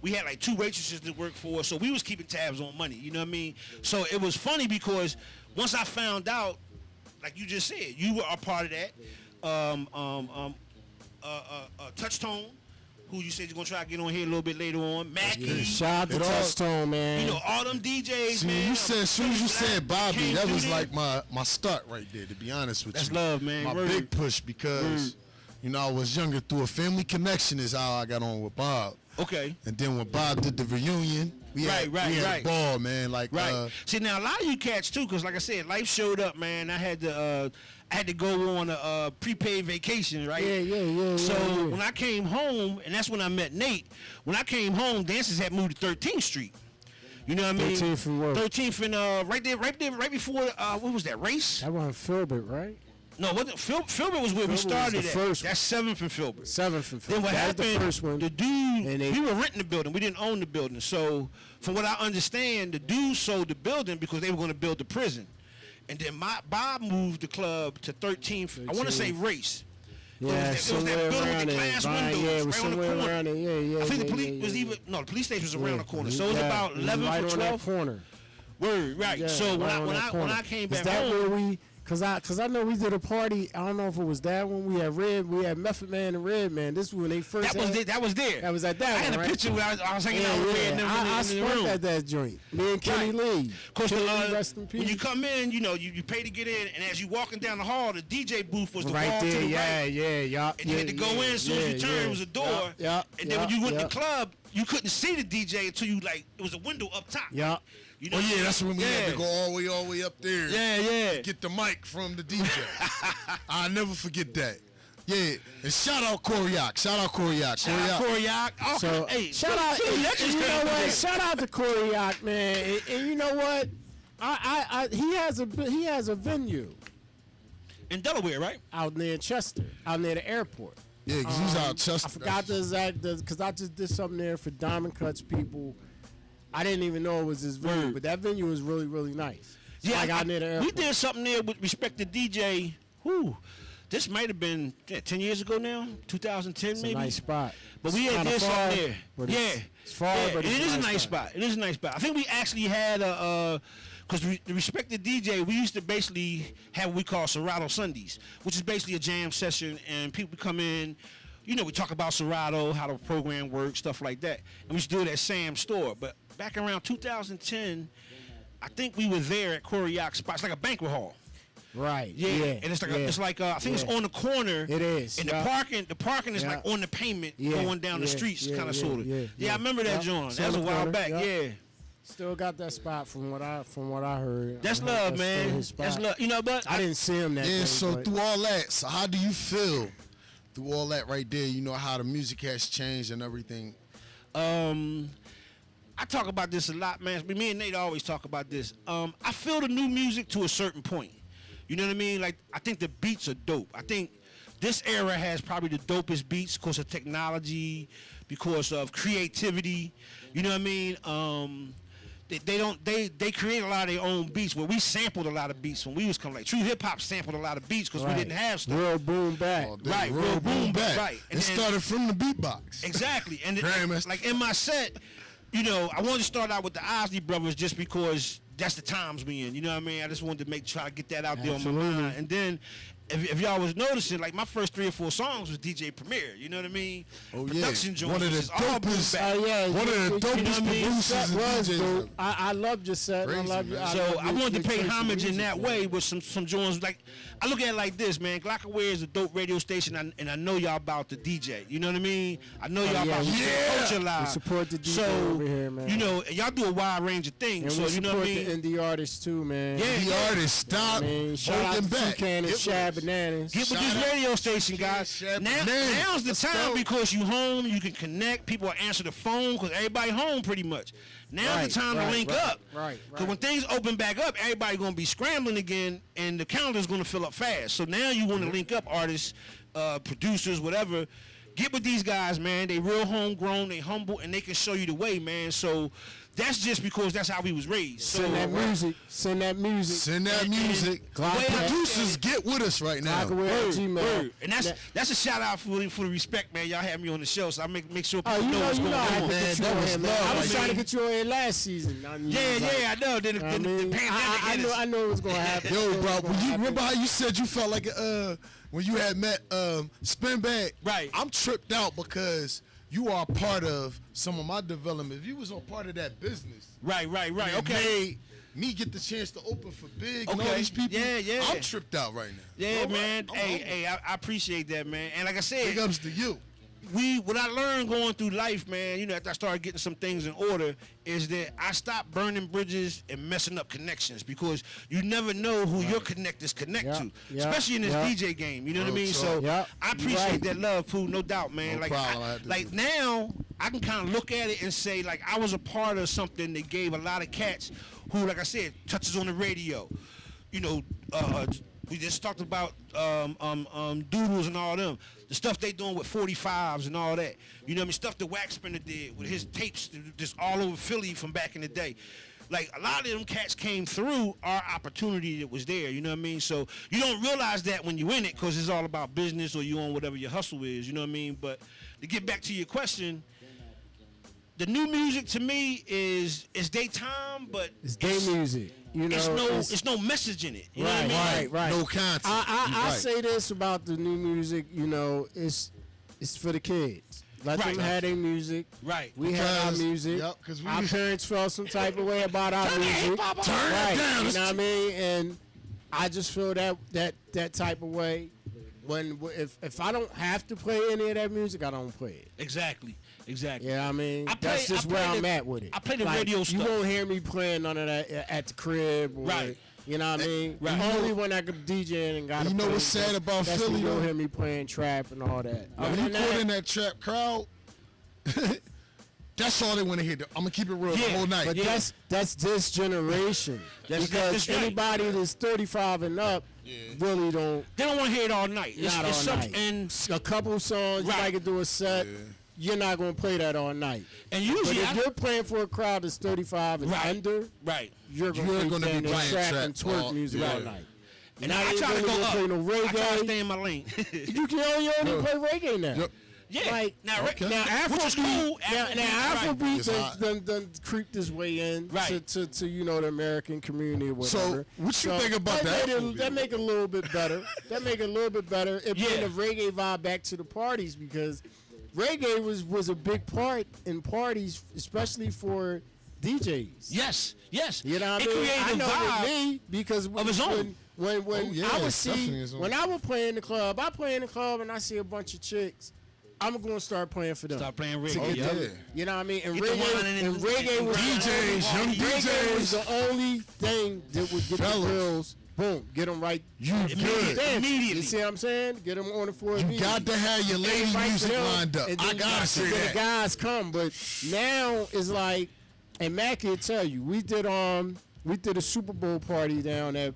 We had like 2 waitresses that worked for us, so we was keeping tabs on money, you know what I mean? So it was funny because once I found out, like you just said, you were a part of that. Touchtone, who you said you're gonna try to get on here a little bit later on. Mackie. Shout out to Touchtone, man. You know, all them DJs, See, man. you said, as soon as you said Bobby, came that through was there. like my start right there, to be honest with That's you. love, man. My Word. big push because, you know, I was younger through a family connection is how I got on with Bob. Okay. And then when Bob did the reunion, we had a ball, man. Like, See, now a lot of you cats too, because like I said, life showed up, man. I had to go on a prepaid vacation, right? Yeah. So when I came home, and that's when I met Nate. When I came home, Dances had moved to 13th Street. You know what I mean? 13th and what? 13th and right before what was that, Race? That wasn't Filbert, right? No, wasn't Filbert was where we started was the at. first That's 7th and Filbert. 7th and Filbert. Then what That was happened, the first one. the dude, And they- we were renting the building. We didn't own the building. So from what I understand, the dude sold the building because they were going to build the prison. And then Bob moved the club to 13th. I want to say Race. Yeah, it was that somewhere building around with the there. glass Brian, windows yeah, it was right on the somewhere corner. around there. Yeah. I think the yeah, police was yeah. even, no, the police station was around the corner. So it was Yeah, about it was 11th right or on that 12th. corner. Word, right. Yeah, So right on that when corner. I came Is back that home. where Cause I know we did a party. I don't know if it was that one. We had Method Man and Red Man. This was when they first. That was there. That was at that I had one, a right? picture where I was hanging out with Red and them I in the spoke room. at that joint. Me and Kenny Lee. Of course, Kenny Lee, rest in peace. when you come in, you know, you pay to get in, and as you walking down the hall, the DJ booth was the right wall there, to the yeah, right. yeah. And you had to go in as soon as you turned, it was a door. Yeah. And then when you went to the club, you couldn't see the DJ until you it was a window up top. Yeah. You know Oh what I yeah, mean? that's when we had to go all the way up there. Yeah. Get the mic from the DJ. I'll never forget that. Yeah, and shout out Koryak. Shout out Koryak. Oh, So hey, shout out, two and legends you came know through what? there. Shout out to Koryak, man. And you know what? He has a venue In Delaware, right? out near Chester, out near the airport. Yeah, because he's out Chester. I forgot the exact because I just did something there for Diamond Cuts people. I didn't even know it was his venue, but that venue was really, really nice. It's like out near the airport. We did something there with respect to DJ. This might have been 10 years ago now, 2010 It's maybe. a nice spot. But we had kinda did far, something there. but Yeah, it's far, but it it's is a nice spot. It is a nice spot. I think we actually had because the respected DJ, we used to basically have what we call Serato Sundays, which is basically a jam session, and people come in. You know, we talk about Serato, how the program works, stuff like that. And we used to do it at Sam's store. But back around 2010, I think we were there at Koryak spot. It's like a banquet hall. Right. Yeah, and it's like I think it's on the corner. It is. And the parking is like on the pavement going down the streets, kind of sort of. Yeah, I remember that joint. That was a while back. Yeah. Still got that spot from what I heard. That's I love, heard still man. his spot. That's love. You know, but I didn't see him that day. Yeah, so but through all that, so how do you feel through all that right there? You know how the music has changed and everything. I talk about this a lot, man. Me and Nate always talk about this. I feel the new music to a certain point. You know what I mean? Like, I think the beats are dope. I think this era has probably the dopest beats because of technology, because of creativity. You know what I mean? They create a lot of their own beats. Where we sampled a lot of beats when we was coming. Like True Hip Hop sampled a lot of beats because we didn't have stuff. Real boom back. Right, real boom back. Right. It started from the beatbox. Exactly. And Grandmaster. like in my set, you know, I wanted to start out with the Osley Brothers just because that's the times we in. You know what I mean? I just wanted to try to get that out there on my mind. And then, if y'all was noticing, like my first 3 or 4 songs was DJ Premier. You know what I mean? Oh Production yeah, joints, one of the which is all boom dopest. back. One of the You know dopest what I mean? producers Set and was DJs. dope. I loved your set. Crazy, I love you. man. I So love I your- wanted to your pay choice of homage in music, that man. way with some joints. Like I look at it like this, man. Glockaware is a dope radio station, and I know y'all about the DJ. You know what I mean? I know y'all about we culture live. We support the DJ so over here, man. you know, and y'all do a wide range of things. And So we you know what I support mean? the indie artists too, man. Yeah. The artist, stop I mean, shout out holding to back. Toucan and Shab Bananas. Get with Shout this out radio station, guys. Shad Now's Bananas. the Let's time go. because you home, you can connect. People will answer the phone because everybody home pretty much. Now's Right, the time to right, link right, up. right, Because when things open back up, everybody gonna be scrambling again, and the calendar's gonna fill up fast. So now you want to link up artists, producers, whatever. Get with these guys, man. They real homegrown, they humble, and they can show you the way, man. So that's just because that's how we was raised. So Send that music. Send that music. Send that music. Glock way I Producers, get with us right now. Gmail. And that's a shout out for the respect, man. Y'all have me on the show, so I make sure people Oh, you know what's know going I had on. to Man, get you that on was here, man. love, I was man. trying to get you on here last season. I mean, Yeah, I know. Then the pandemic I hit us. know it was gonna happen. Yo, bro, when you remember how you said you felt like when you had met Spin Bag? Right. I'm tripped out because you are part of some of my development. If you was on part of that business, Right. it Okay. made me get the chance to open for Big and all Okay. these people. Yeah. I'm tripped out right now. Yeah, All right. man. I'm Hey, I appreciate that, man. And like I said, Big ups to you. what I learned going through life, man, after I started getting some things in order, is that I stopped burning bridges and messing up connections because you never know who your connectors connect Yeah, to, yeah, especially in this yeah. DJ game. You know what I Real mean? talk. So Yeah, I appreciate right. that love, Pooh, no doubt, man. No like, problem, I had to do it. now I can kind of look at it and say, like, I was a part of something that gave a lot of cats who, like I said, touches on the radio. We just talked about Doodles and all them. The stuff they doing with 45s and all that. You know what I mean? Stuff that Waxspinner did with his tapes just all over Philly from back in the day. Like, a lot of them cats came through our opportunity that was there, you know what I mean? So you don't realize that when you're in it because it's all about business or you on whatever your hustle is, you know what I mean? But to get back to your question, the new music to me is daytime, but It's day music. it's no message in it. You know what I mean? Right. No content. I Right. say this about the new music. It's for the kids. Let Right. them have their music. Right. We had our Because- music. Yep, 'cause we- Our parents felt some type of way about our music. Turn right. it down. You know what I mean? And I just feel that type of way. If I don't have to play any of that music, I don't play it. Exactly. Yeah, I mean, I that's play- just I play where I'm the- at with it. I play the Like, radio You stuff. won't hear me playing none of that at the crib. Or, Right. You know what I mean? Right. Only when I could DJ and got. You know what's sad about that's Philly, when you'll though? hear me playing trap and all that. Other When you than caught that- in that trap crowd, that's all they want to hear. I'm gonna keep it real the Yeah, whole night. But that's this generation. That's because right. anybody that's 35 and up really don't. They don't want to hear it all night. Not all night. And A couple songs, you Right. might could do a set. You're not gonna play that all night. And But usually, if you're playing for a crowd that's 35 and Right. under, right. you're You're gonna gonna be be playing playing trap trap and twerk all- music yeah. all night. And Now I they try to really go gonna up. play no I try to reggae. stay in my lane. You can only play reggae now. Yep. Yeah. Like, now, okay. Now which is Afrobeat, cool. now right. Afrobeat It's hot. done creeped this way in Right. to the American community or whatever. what you think about that Afrobeat? That make it a little bit better. That make it a little bit better. It bring Yeah. the reggae vibe back to the parties because reggae was a big part in parties, especially for DJs. Yes. You know what I It mean? created I a know vibe with me because of his own. When Oh, yeah, I would it's see definitely his own. when I would play in the club, I play in the club and I see a bunch of chicks. I'm gonna start playing for them. Start playing To reggae. get Yeah. them. You know what I mean? And Get the wine reggae, reggae was DJs, young reggae was DJs. the only thing that would get Fellas. the girls. Boom, get them right. You dancing. good. Immediately. You see what I'm saying? Get them on the floor. You got to have your lady Invite music them, lined up. and I then gotta say then the that. guys come, but now it's like, and Mac can tell you, we did a Super Bowl party down at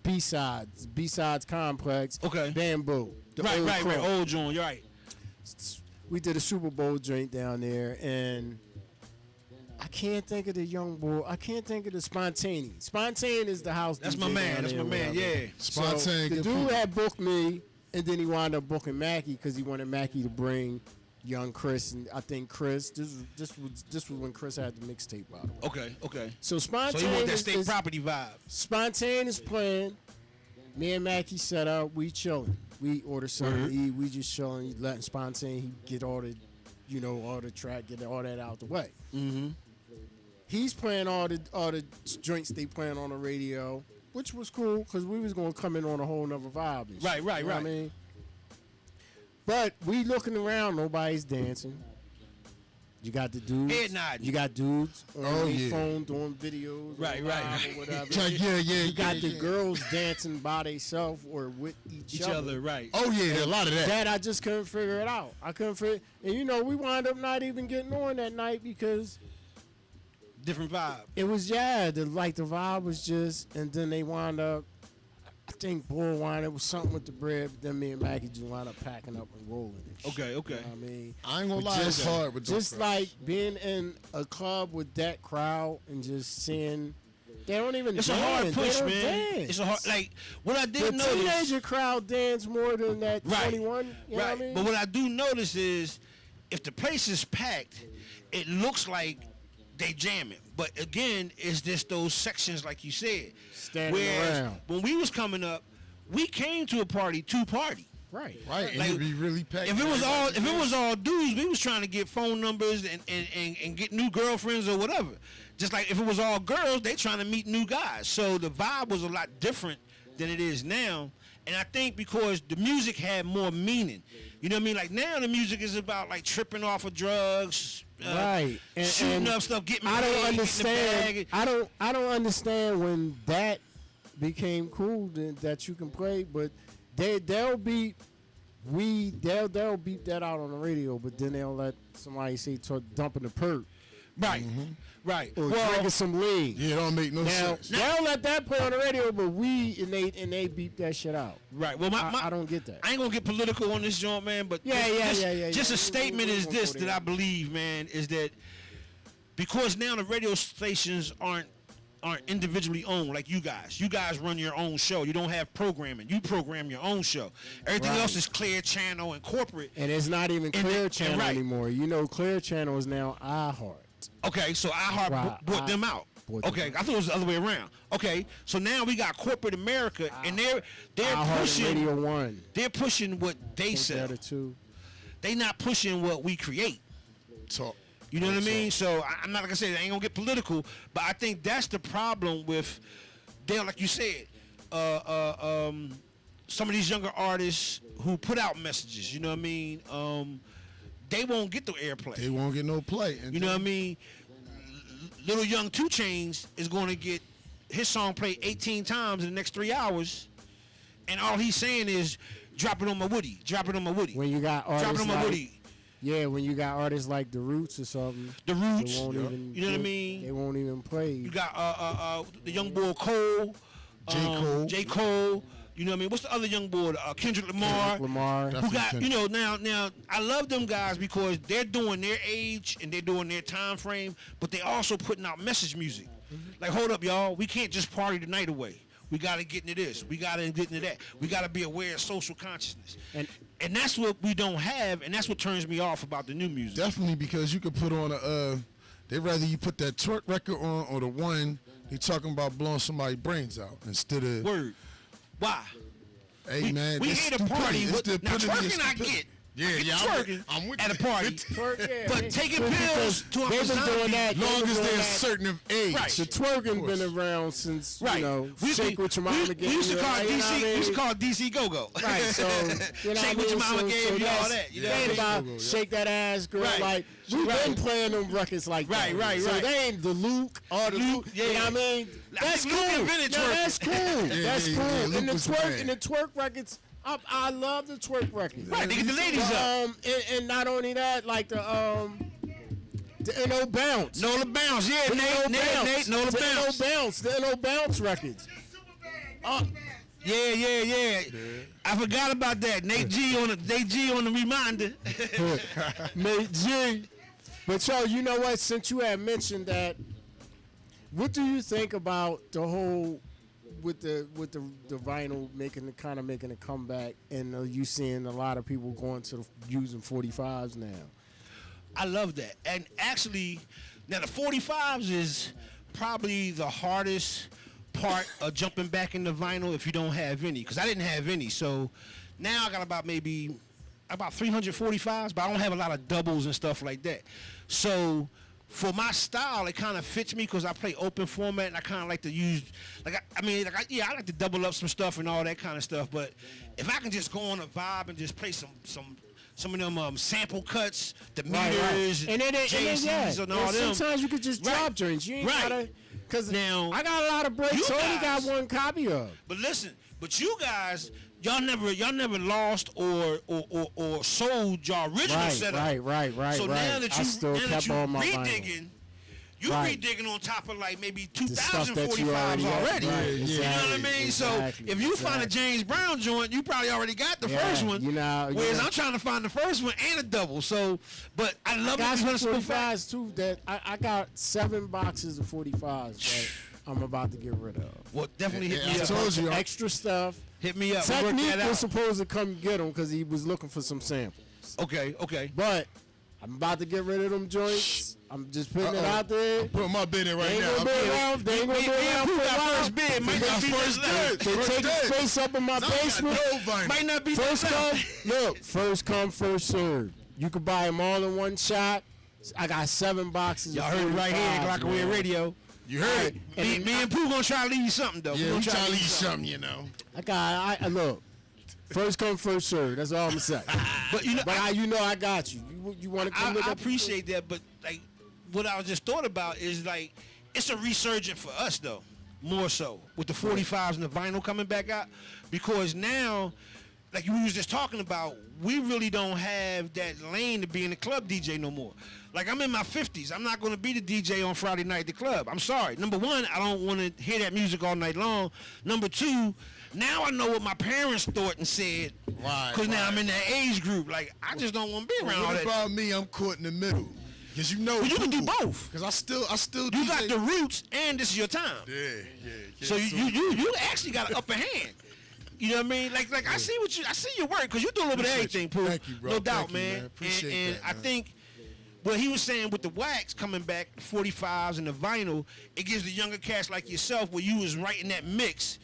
B-Sides Complex. Okay. Bamboo. The old Right. club. Old John. You're right. We did a Super Bowl joint down there, and I can't think of the young boy. I can't think of the Spontaneous. Spontaneous is the house. That's DJ my man. down That's there, my man. whatever. Yeah. So Spontaneous. the get dude food. had booked me, and then he wound up booking Mackie because he wanted Mackie to bring young Chris, and I think Chris. This was when Chris had the mixtape out. Okay. So So you want that Spontaneous state is property vibe. Spontaneous playing. Me and Mackie set up. We chilling. We order something to eat. We just chilling. Letting Spontaneous get all the, all the track, get all that out the way. Mm-hmm. He's playing all the joints they playing on the radio, which was cool because we was gonna come in on a whole nother vibe. And Right, shit, right, you know what right. I mean, but we looking around, nobody's dancing. You got the dudes. Head nodding. You got dudes on Oh, their yeah. phone doing videos. Right, or right, live right. Or whatever. Yeah, You got yeah, the yeah. girls dancing by themselves or with each other. right? Oh yeah, there's a lot of that. That I just couldn't figure it out. I couldn't figure. And we wound up not even getting on that night because Different vibe. it was the vibe was just, and then they wound up. I think Bull wound up with something with the bread, but then me and Maggie just wound up packing up and rolling. And shit. Okay, okay. You know what I mean, I ain't gonna But lie, it's hard with those just crowds. like being in a club with that crowd and just seeing. They don't even It's dance. a hard They push, don't man. dance. It's a hard what I The did notice. teenager crowd dance more than that Right. 21. You know Right. what I mean? But what I do notice is if the place is packed, it looks like they jamming. But again, it's just those sections like you said. Standing Whereas around. when we was coming up, we came to a party to party. Right. Right, and Like, it'd be really packed. If it was all dudes, we was trying to get phone numbers and get new girlfriends or whatever. Just like if it was all girls, they trying to meet new guys. So the vibe was a lot different than it is now. And I think because the music had more meaning. You know what I mean? Like now the music is about like tripping off of drugs, Right. shooting up stuff, getting I don't paid, understand. getting the bag. I don't understand when that became cool that you can play, but they'll beep beep that out on the radio, but then they'll let somebody say dumping the perk Right. Right. or drinking some lean. Yeah, it don't make no Now sense. they'll let that play on the radio, but they beep that shit out. Right. Well, I don't get that. I ain't gonna get political on this joint, man. But Yeah. Just a statement We is won't this go that there. I believe, man, is that because now the radio stations aren't individually owned like you guys. You guys run your own show. You don't have programming. You program your own show. Everything Right. else is Clear Channel and corporate. And it's not even Clear Channel right. anymore. Clear Channel is now iHeart. Okay, so iHeart Right. brought them out. Brought them Okay, out. I thought it was the other way around. Okay, so now we got corporate America, and they're iHeart pushing. Radio 1. They're pushing what they Ain't sell. that a two? They not pushing what we create. Talk. You know what I mean? So I'm not, like I said, I ain't gonna get political, but I think that's the problem with Dale, like you said, some of these younger artists who put out messages. You know what I mean? They won't get the airplay. They won't get no play. And You know what I mean? Little Young 2 Chainz is going to get his song played 18 times in the next 3 hours, and all he's saying is, "Drop it on my Woody, drop it on my Woody, When you got drop it artists on my like, Woody." yeah, when you got artists like The Roots or something, The Roots, they won't even, you know what I mean? They won't even play. You got the young boy Cole, J. Cole. You know what I mean? What's the other young boy? Kendrick Lamar. Lamar. Who got, now I love them guys because they're doing their age and they're doing their time frame, but they also putting out message music. Like, hold up, y'all, we can't just party the night away. We gotta get into this. We gotta get into that. We gotta be aware of social consciousness. And that's what we don't have, and that's what turns me off about the new music. Definitely, because you could put on they rather you put that twerk record on or the one they talking about blowing somebody's brains out instead of. Word. Why? Hey man, we it's here to party. stupidity. It's Now stupidity. twerking I Stupidity. get. Yeah, yeah, Twerking I'm with at a you. party. But taking pills to they've been doing that. Long they've been as doing they're that. certain of age. Right. The twerking been around since Right. shake what your mama gave we used to you. call you know what I DC. We used to mean? call DC Go-Go. Right, so you know Shake what your mama gave you, all that. You know they ain't what I about mean? shake that ass, girl. Right. Like we've Right. been playing them records like Right, that. right, so right. they ain't the Luke or the Luke. Yeah. You know what I mean? That's think Luke cool. invented No, twerking. that's cool. That's yeah, cool. yeah, And Luke the was the twerk man. and the twerk records. I love the twerk records. Right, they get the ladies But, up. and not only that, like the NO Bounce. No the bounce. Yeah, The Nate, no the bounce. The NO Bounce records. Yeah. I forgot about that. Nate G on the reminder. Nate G. But yo, you know what? Since you had mentioned that, what do you think about the whole with the vinyl making a comeback, and you seeing a lot of people going to using 45s now? I love that. And actually, now the 45s is probably the hardest part of jumping back into vinyl if you don't have any, because I didn't have any. So now I got about 345s, but I don't have a lot of doubles and stuff like that. So for my style, it kind of fits me because I play open format, and I kind of like to use, I like to double up some stuff and all that kind of stuff. But if I can just go on a vibe and just play some some of them sample cuts, the Right, meters, And then JCs, and all them. sometimes you could just drop joints. You ain't gotta. Cause Now, I got a lot of breaks. you I only got guys- one copy of. But listen, you guys, y'all never lost or sold y'all original setup. Right. So now that I still kept you all my vinyl. redigging, you Right. redigging on top of like maybe The stuff that you 2,045s had. already. Right, You know what I exactly, mean? exactly, So if you find a exactly. James Brown joint, you probably already got the first one. Whereas I'm trying to find the first one and a double. So, but I love got it. some because it's 45s too. That I got 7 boxes of 45s that I'm about to get rid of. Well, definitely hit me I up. told you. Extra stuff. Hit me up. We'll work Technique that was out. supposed to come get them because he was looking for some samples. Okay. But I'm about to get rid of them joints. I'm just putting it out there. I'm putting my bid in right They ain't now. gonna be around. They ain't gonna be around for a while. First bid might not be first that bid. They take First space up in my basement. Might not be First that come, look, first come, first served. You could buy them all in one shot. I got 7 boxes. Y'all of heard it right here, 45s, Glockaway man. Radio. You heard it. Me and Pooh gonna try to leave you something though. Yeah, we try trying to leave leave you something, you know. I look. First come, first served. That's all I'm gonna say. But you know, I got you. You want to come look I at appreciate that, but like what I just thought about is like it's a resurgent for us though, more so with the 45s and the vinyl coming back out, because now, like we was just talking about, we really don't have that lane to be in the club DJ no more. Like I'm in my 50s, I'm not gonna be the DJ on Friday night at the club. I'm sorry. Number one, I don't want to hear that music all night long. Number two, now I know what my parents thought and said, because now I'm in that age group. Like I just don't want to be around all What that. about me? I'm caught in the middle. Because you know, Well, you can do both. Because I still You DJ. got the roots, and this is your time. Yeah. So you actually got an upper hand. You know what I mean? Like I see your work because you do a little bit of Appreciate everything, you. Pooh. Thank you, bro. No doubt, Thank you, man. man. Appreciate and that, I man. think what he was saying with the wax coming back, 45s and the vinyl, it gives the younger cats like yourself where you was right in that mix,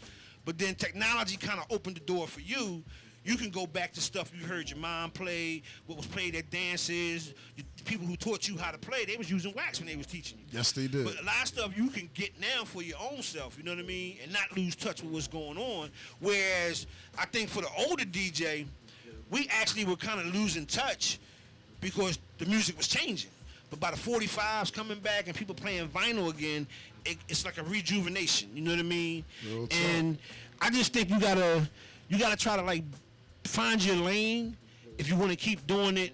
but then technology kind of opened the door for you. You can go back to stuff you heard your mom play, what was played at dances. The people who taught you how to play, they was using wax when they was teaching you. Yes, they did. But a lot of stuff you can get now for your own self, you know what I mean? And not lose touch with what's going on. Whereas I think for the older DJ, we actually were kind of losing touch because the music was changing. But by the 45s coming back and people playing vinyl again, it's like a rejuvenation, you know what I mean? Real talk. And I just think you gotta try to like find your lane if you want to keep doing it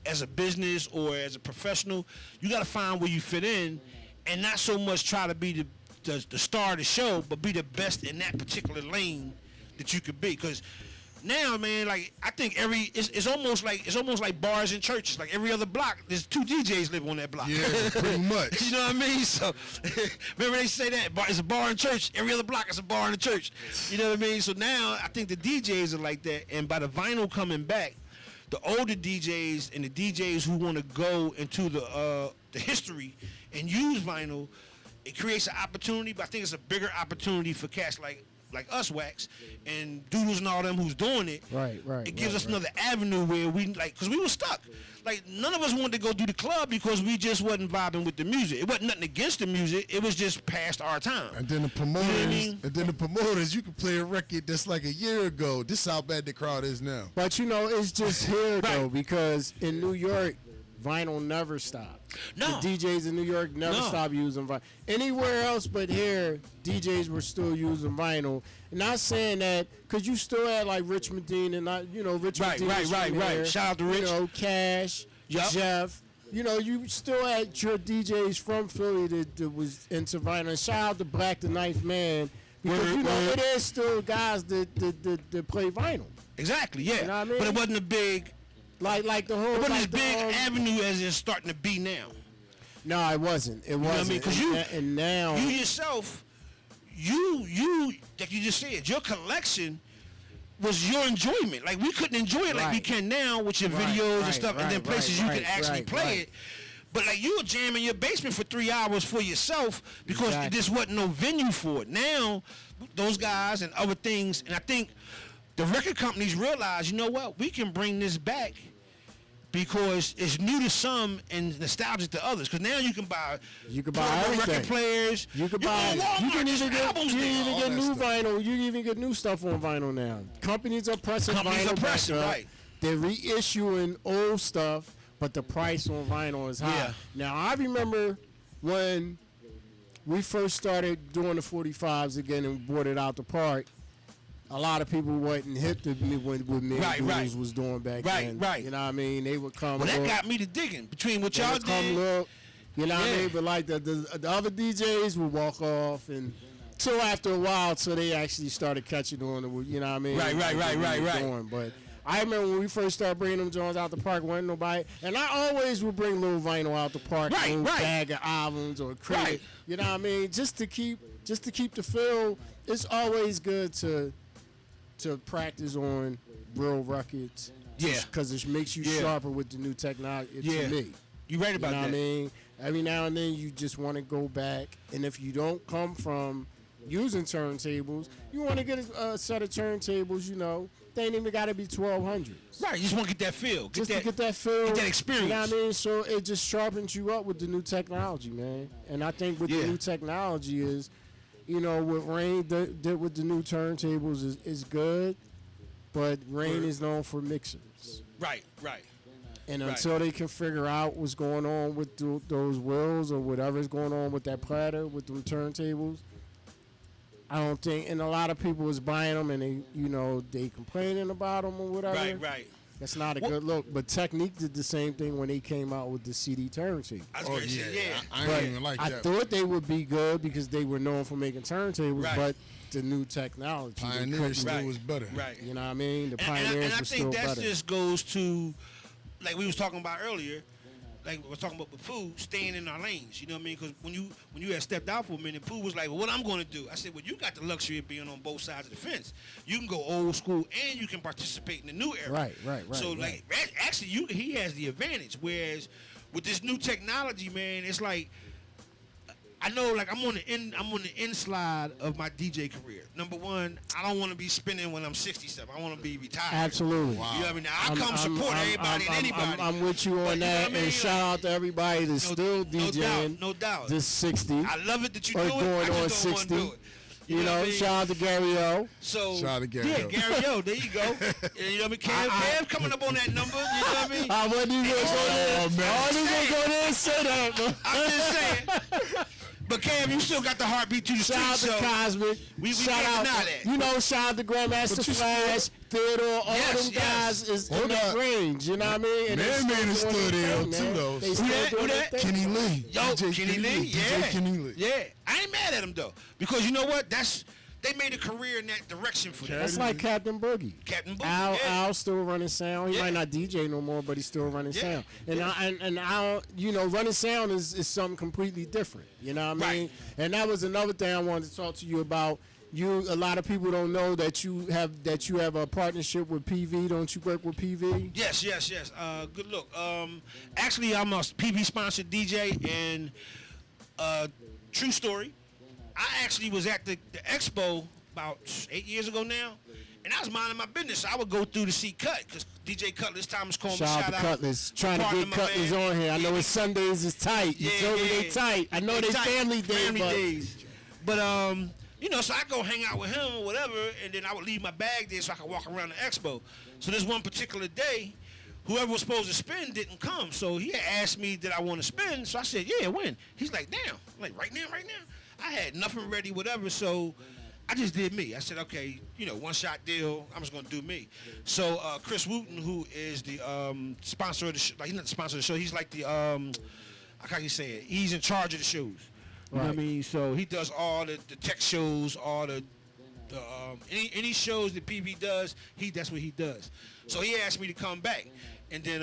as a business or as a professional. You got to find where you fit in, and not so much try to be the star of the show, but be the best in that particular lane that you could be. Because now, man, like I think it's almost like bars and churches. Like every other block, there's 2 DJs live on that block. Yeah, pretty much. You know what I mean? So remember they say that it's a bar and church. Every other block is a bar and a church. You know what I mean? So now I think the DJs are like that. And by the vinyl coming back, the older DJs and the DJs who want to go into the history and use vinyl, it creates an opportunity. But I think it's a bigger opportunity for cats like us, Wax, and Doodles and all them who's doing it. Right. It gives us another avenue where we, like, because we were stuck. Like, none of us wanted to go do the club because we just wasn't vibing with the music. It wasn't nothing against the music. It was just past our time. And then the promoters, You know what I mean? you can play a record that's like a year ago. This is how bad the crowd is now. But you know, it's just here though Right. because in New York, vinyl never stopped. No. The DJs in New York never No. stopped using vinyl. Anywhere else but here, DJs were still using vinyl. And not saying that, because you still had like Richmond Dean and not, Richmond Dean. was from here. Shout out to Rich. Cash, Yup. Jeff. You still had your DJs from Philly that was into vinyl. And shout out to Black the Ninth Man. Because, Word. it is still guys that play vinyl. Exactly, yeah. You know what I mean? But it wasn't a big, Like the whole. it wasn't like as big avenue as it's starting to be now. No, it wasn't. It know what I wasn't. mean? 'Cause and now You yourself, like you just said, your collection was your enjoyment. Like we couldn't enjoy it like we Right. can now with your videos and stuff, and then places you can actually play it. But like you were jamming in your basement for 3 hours for yourself because Exactly. this wasn't no venue for it. Now, those guys and other things, and I think the record companies realize, you know what, we can bring this back because it's new to some and nostalgic to others. Because now you can buy portable everything. record players. You can go buy. to Walmart, You can there's even get. albums You there. even all get that new stuff. vinyl. You even get new stuff on vinyl now. Companies are pressing Companies vinyl are pressing, back up. right. they're reissuing old stuff, but the price on vinyl is high. Yeah. Now I remember when we first started doing the 45s again and brought it out the park. A lot of people wasn't hip to me what me and Gvoove was doing back then. Right. You know what I mean? They would come. Well, that look, got me to digging between what they y'all would come did. look. You know what I Yeah. mean? But like the other DJs would walk off and. So after a while, so they actually started catching on to, you know what I mean? Right. Doing. But I remember when we first started bringing them Jones out the park, wasn't nobody, and I always would bring little vinyl out the park, a little bag of albums or crate, Right. you know what I mean? Just to keep the feel. It's always good to practice on real records, Yeah. because it makes you sharper with the new technology. Yeah. To me, You right about you know that. what I mean? Every now and then you just want to go back, and if you don't come from using turntables, you want to get a set of turntables, you know, they ain't even got to be 1200s. Right, you just want to get that feel. To get that feel. Get that experience. You know what I mean? So it just sharpens you up with the new technology, man. And I think with the new technology is, you know, what Rain did with the new turntables is good, but Rain is known for mixers. Right. And until they can figure out what's going on with those wheels or whatever's going on with that platter, with them turntables, I don't think, and a lot of people was buying them and they, you know, they complaining about them or whatever. Right. That's not a good look. But Technique did the same thing when they came out with the CD turntable. I was gonna say, I But ain't even like I that. thought they would be good because they were known for making turntables, Right. but the new technology, they Pioneers couldn't- still was better. Right. You know what I mean? The And Pioneers I were still think that better. just goes to, like we was talking about earlier, like we was talking about with Pooh, staying in our lanes. You know what I mean? Because when you had stepped out for a minute, Pooh was like, well, what I'm going to do? I said, well, you got the luxury of being on both sides of the fence. You can go old school and you can participate in the new era. Right. So, right. like, actually, he has the advantage. Whereas with this new technology, man, it's like, I know, like I'm on the inside of my DJ career. Number one, I don't want to be spinning when I'm 67. I want to be retired. Absolutely. You know what I mean? I come support everybody and anybody. I'm with you on But you know that, what I mean? and shout out to everybody that's still DJing. No doubt. This 60. I love it that you or do it. I going on just don't want to 60. do it. You know know, what I mean? shout out to Gary O. So Shout out to Gary yeah, O. Gary O. There you go. You know what I mean? Kev coming up on that number. You know what I mean? I wasn't even going to go there. man. I wasn't even going to go there and say that, bro. I'm just saying. But Cam, you still got the heartbeat to the street. Shout out to So Cosmic. we shout can't out, deny that. you know, shout out to Grandmaster Flash, Theodore, all Yes, them yes. guys is in Hold that up. range. You know what I mean? And they Man still Man is doing still their there, thing, too, man. though. They Who still that? doing Who their that? thing. Kenny Lee. Yo, DJ Kenny Lee, yeah. DJ Kenny Lee. Yeah, I ain't mad at him though, because you know what? They made a career in that direction for them. That's like Captain Boogie. Captain Boogie, Al, yeah. Al's still running sound. He Yeah. might not DJ no more, but he's still running Yeah. sound. And Al, you know, running sound is something completely different. You know what I mean? Right. And that was another thing I wanted to talk to you about. A lot of people don't know that you have a partnership with PV. Don't you work with PV? Yes. Good look. Actually, I'm a PV sponsored DJ, and true story. I actually was at the expo about 8 years ago now, and I was minding my business. So I would go through to see Cut, because DJ Cutlass Thomas Coleman. Shout out to Cutlass. Trying to partner, get my Cutlass man. on here. I know his Sundays is tight. You Yeah, told me yeah. they tight. I know they tight. family day, Family but days. But you know, so I go hang out with him or whatever, and then I would leave my bag there so I could walk around the expo. So this one particular day, whoever was supposed to spin didn't come. So he had asked me did I want to spin. So I said, yeah, when? He's like, damn. I'm like, right now. I had nothing ready, whatever. So I just did me. I said, okay, you know, one shot deal. I'm just gonna do me. So Chris Wooten, who is the sponsor of the show, like he's not the sponsor of the show. He's like the how can you say it? He's in charge of the shows. You know what I mean? So he does all the tech shows, all the any shows that PV does, that's what he does. So he asked me to come back. And then,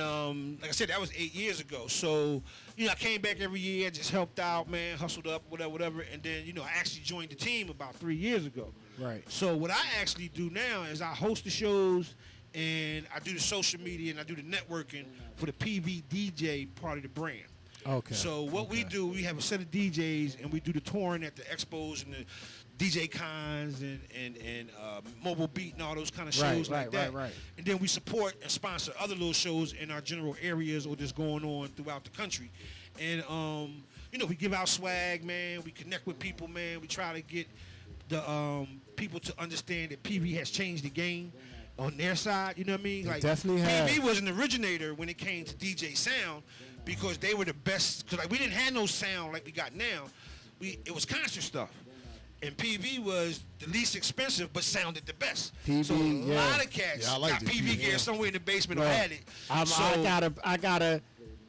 like I said, that was 8 years ago. So, you know, I came back every year, just helped out, man, hustled up, whatever. And then, you know, I actually joined the team about 3 years ago. right. So what I actually do now is I host the shows, and I do the social media, and I do the networking for the PV DJ part of the brand. Okay. So what we do, we have a set of DJs, and we do the touring at the expos and the DJ cons and Mobile Beat and all those kind of shows like that. Right. And then we support and sponsor other little shows in our general areas or just going on throughout the country. And you know, we give out swag, man. We connect with people, man. We try to get the people to understand that PV has changed the game. on their side. You know what I mean? Like definitely have. PV was an originator when it came to DJ sound because they were the best. Because like we didn't have no sound like we got now. It was concert stuff. And PV was the least expensive, but sounded the best. PV, so a lot of cats Yeah, I like got the PV PV, gear somewhere in the basement or Right. had it.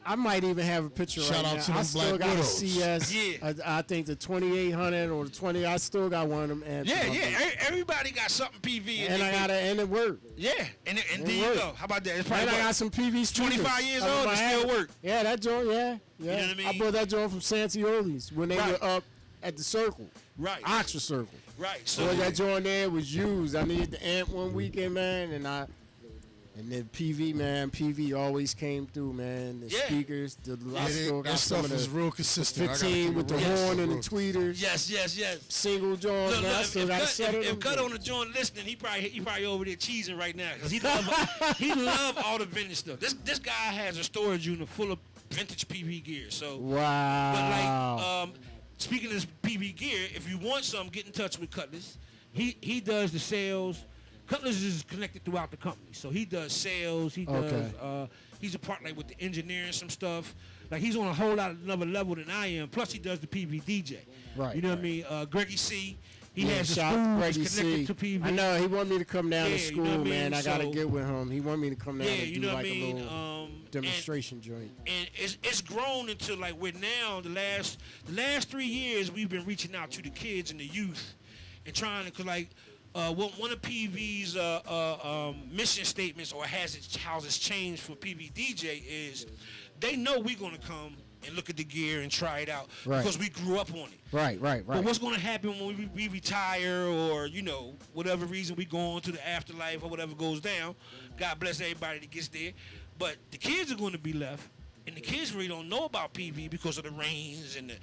I might even have a picture Shout right out now. to I them still Black got a Widows. CS. Yeah. I think the 2800 or the 20. I still got one of them amps. Yeah, in my yeah. booth. Everybody got something PV. And I got and it worked. Yeah, and there you worked. go. How about that? It's probably And I what, got some PV speakers. 25 years Up in old, my it still attic. work. Yeah, that joint. Yeah. know what I mean? I bought that joint from Santioli's when they Right. were up at the Circle, Right. Oxford Circle. Right. So So that joint there was used. I needed the amp one weekend, man, and then PV, man. PV always came through, man. The Yeah. speakers, I Yeah, still their got some stuff of is the real consistent. I gotta 15 keep with it the real. horn and the Real tweeters. yes. Single joints, Look, man. I if, still got a set of them. if Cut on the joint listening, he probably over there cheesing right now because he love all the vintage stuff. This guy has a storage unit full of vintage PV gear. So, Wow. but like speaking of PV gear, if you want some, get in touch with Cutlass. He does the sales. Cutlass is connected throughout the company, so he does sales. He does. Okay. He's a part like with the engineering, some stuff. Like he's on a whole lot another level than I am. Plus he does the PV DJ. Right, You know what I mean? Greggy C. He Yeah, has a shout school out that's Greggy connected C. to PV. I know he wanted me to come down Yeah, to you school, know what I man. mean? I gotta So- get with him. He wanted me to come down Yeah, and you do know what like I mean? a little demonstration joint. And it's grown into like we're now the last 3 years we've been reaching out to the kids and the youth and trying to, cause like one of PV's mission statements or how it's changed for PV DJ is they know we're gonna come and look at the gear and try it out Right. because we grew up on it. Right. But what's going to happen when we retire or, whatever reason we go on to the afterlife or whatever goes down? God bless everybody that gets there. But the kids are going to be left, and the kids really don't know about PV because of the Reigns and the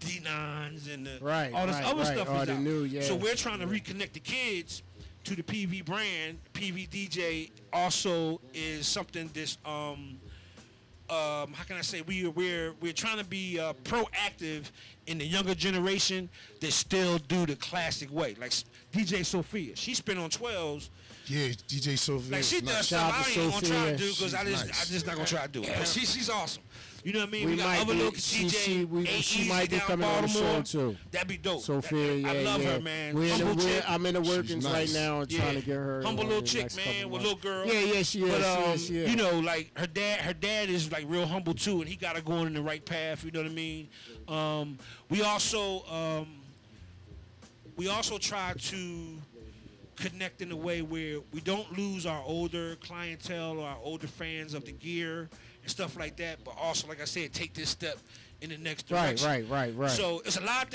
D9s and all this other stuff Or is the out. new, yeah. So we're trying to reconnect the kids to the PV brand. PV DJ also is something that's how can I say we're trying to be proactive in the younger generation that still do the classic way. Like DJ Sophia, she spin on 12s. Yeah, DJ Sophia. Like she nice. does Shout stuff out I to ain't gonna try to Sophia. do because I She's just not gonna try to do it. But she's awesome. You know what I mean? We got might other be- little she- DJ, she A-Easy might be down coming on the show, Baltimore. too. That'd be dope. Sophia, I yeah, love yeah. her, man. I'm in the workings nice. right now and trying to get her. Humble on little the chick, next man, couple with months. little girl. Yeah, she is. But she is. like her dad is like real humble too, and he got her going in the right path. You know what I mean? We also try to connect in a way where we don't lose our older clientele or our older fans of the gear and stuff like that. But also, like I said, take this step in the next direction. Right. So it's a lot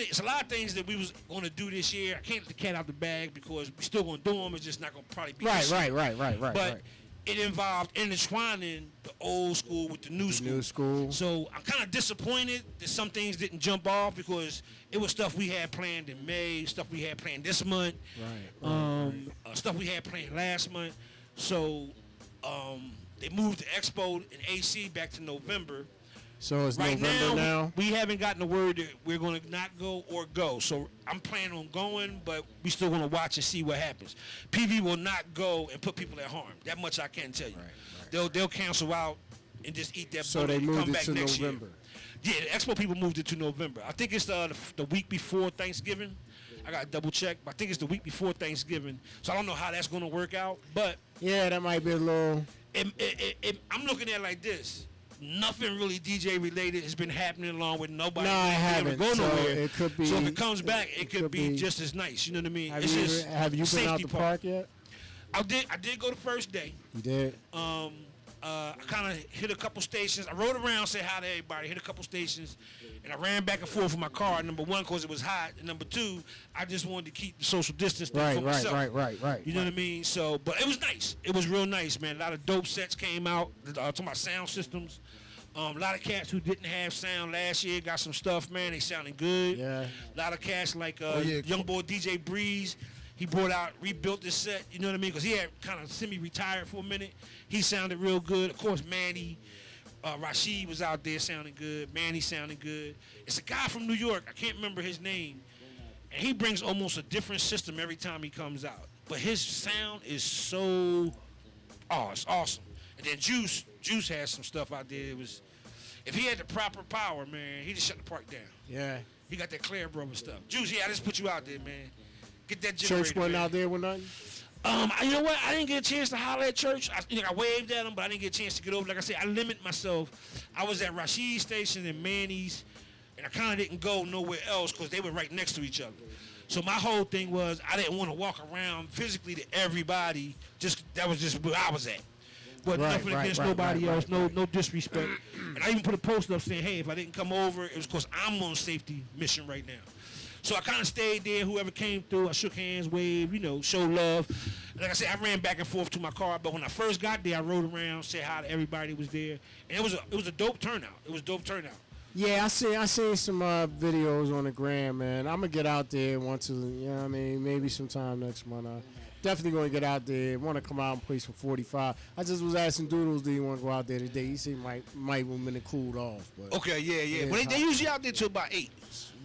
of things that we was going to do this year. I can't let the cat out the bag because we still going to do them. It's just not going to probably be this year. Right. But it involved intertwining the old school with the new school. New school. So I'm kind of disappointed that some things didn't jump off because it was stuff we had planned in May, stuff we had planned this month, stuff we had planned last month. So they moved the expo and AC back to November. So it's Right November now. we haven't gotten the word that we're going to not go or go. So I'm planning on going, but we still going to watch and see what happens. PV will not go and put people at harm. That much I can tell you. They'll cancel out and just eat that So bullet they and moved come it back to next November. year. Yeah, the expo people moved it to November. I think it's the week before Thanksgiving. I got to double check, but I think it's the week before Thanksgiving. So I don't know how that's going to work out, but Yeah, that might be a little. I'm looking at it like this. Nothing really DJ related has been happening along with nobody. No, I really haven't. Go So nowhere. it could be- So if it comes back, it could be be- just as nice. You know what I mean? Have It's you just been safety out the part. park yet? I did go the first day. You did. I kind of hit a couple stations. I rode around, said hi to everybody, hit a couple stations, and I ran back and forth with my car. Number one, because it was hot, and number two, I just wanted to keep the social distance thing for myself. Right. You know what I mean? So, but it was nice. It was real nice, man. A lot of dope sets came out. Talking about sound systems. A lot of cats who didn't have sound last year got some stuff, man. They sounding good. Yeah. A lot of cats like yeah. young boy DJ Breeze. He rebuilt this set, you know what I mean? Because he had kind of semi-retired for a minute. He sounded real good. Of course, Manny, Rashid was out there sounding good. Manny sounding good. It's a guy from New York. I can't remember his name. And he brings almost a different system every time he comes out. but his sound is so, it's awesome. And then Juice has some stuff out there. It was, if he had the proper power, man, he just shut the park down. Yeah. He got that Claire Brother stuff. Juice, I just put you out there, man. Get that generator. Church wasn't man. out there with nothing? You know what? I didn't get a chance to holler at church. I waved at him, but I didn't get a chance to get over. Like I said, I limit myself. I was at Rashid Station and Manny's, and I kind of didn't go nowhere else because they were right next to each other. So my whole thing was I didn't want to walk around physically to everybody. That was just where I was at. But nothing against nobody else. No disrespect. And I even put a post up saying, hey, if I didn't come over, it was because I'm on a safety mission right now. So I kind of stayed there. Whoever came through, I shook hands, waved, showed love. Like I said, I ran back and forth to my car. But when I first got there, I rode around, said hi to everybody who was there, and it was a dope turnout. It was a dope turnout. Yeah, I seen some videos on the gram, man. I'm gonna get out there once, maybe sometime next month. Definitely gonna get out there. Want to come out and play some 45. I just was asking Doodles, do you want to go out there today? He said might have been cooled off. But okay, yeah. But they usually out there till about 8.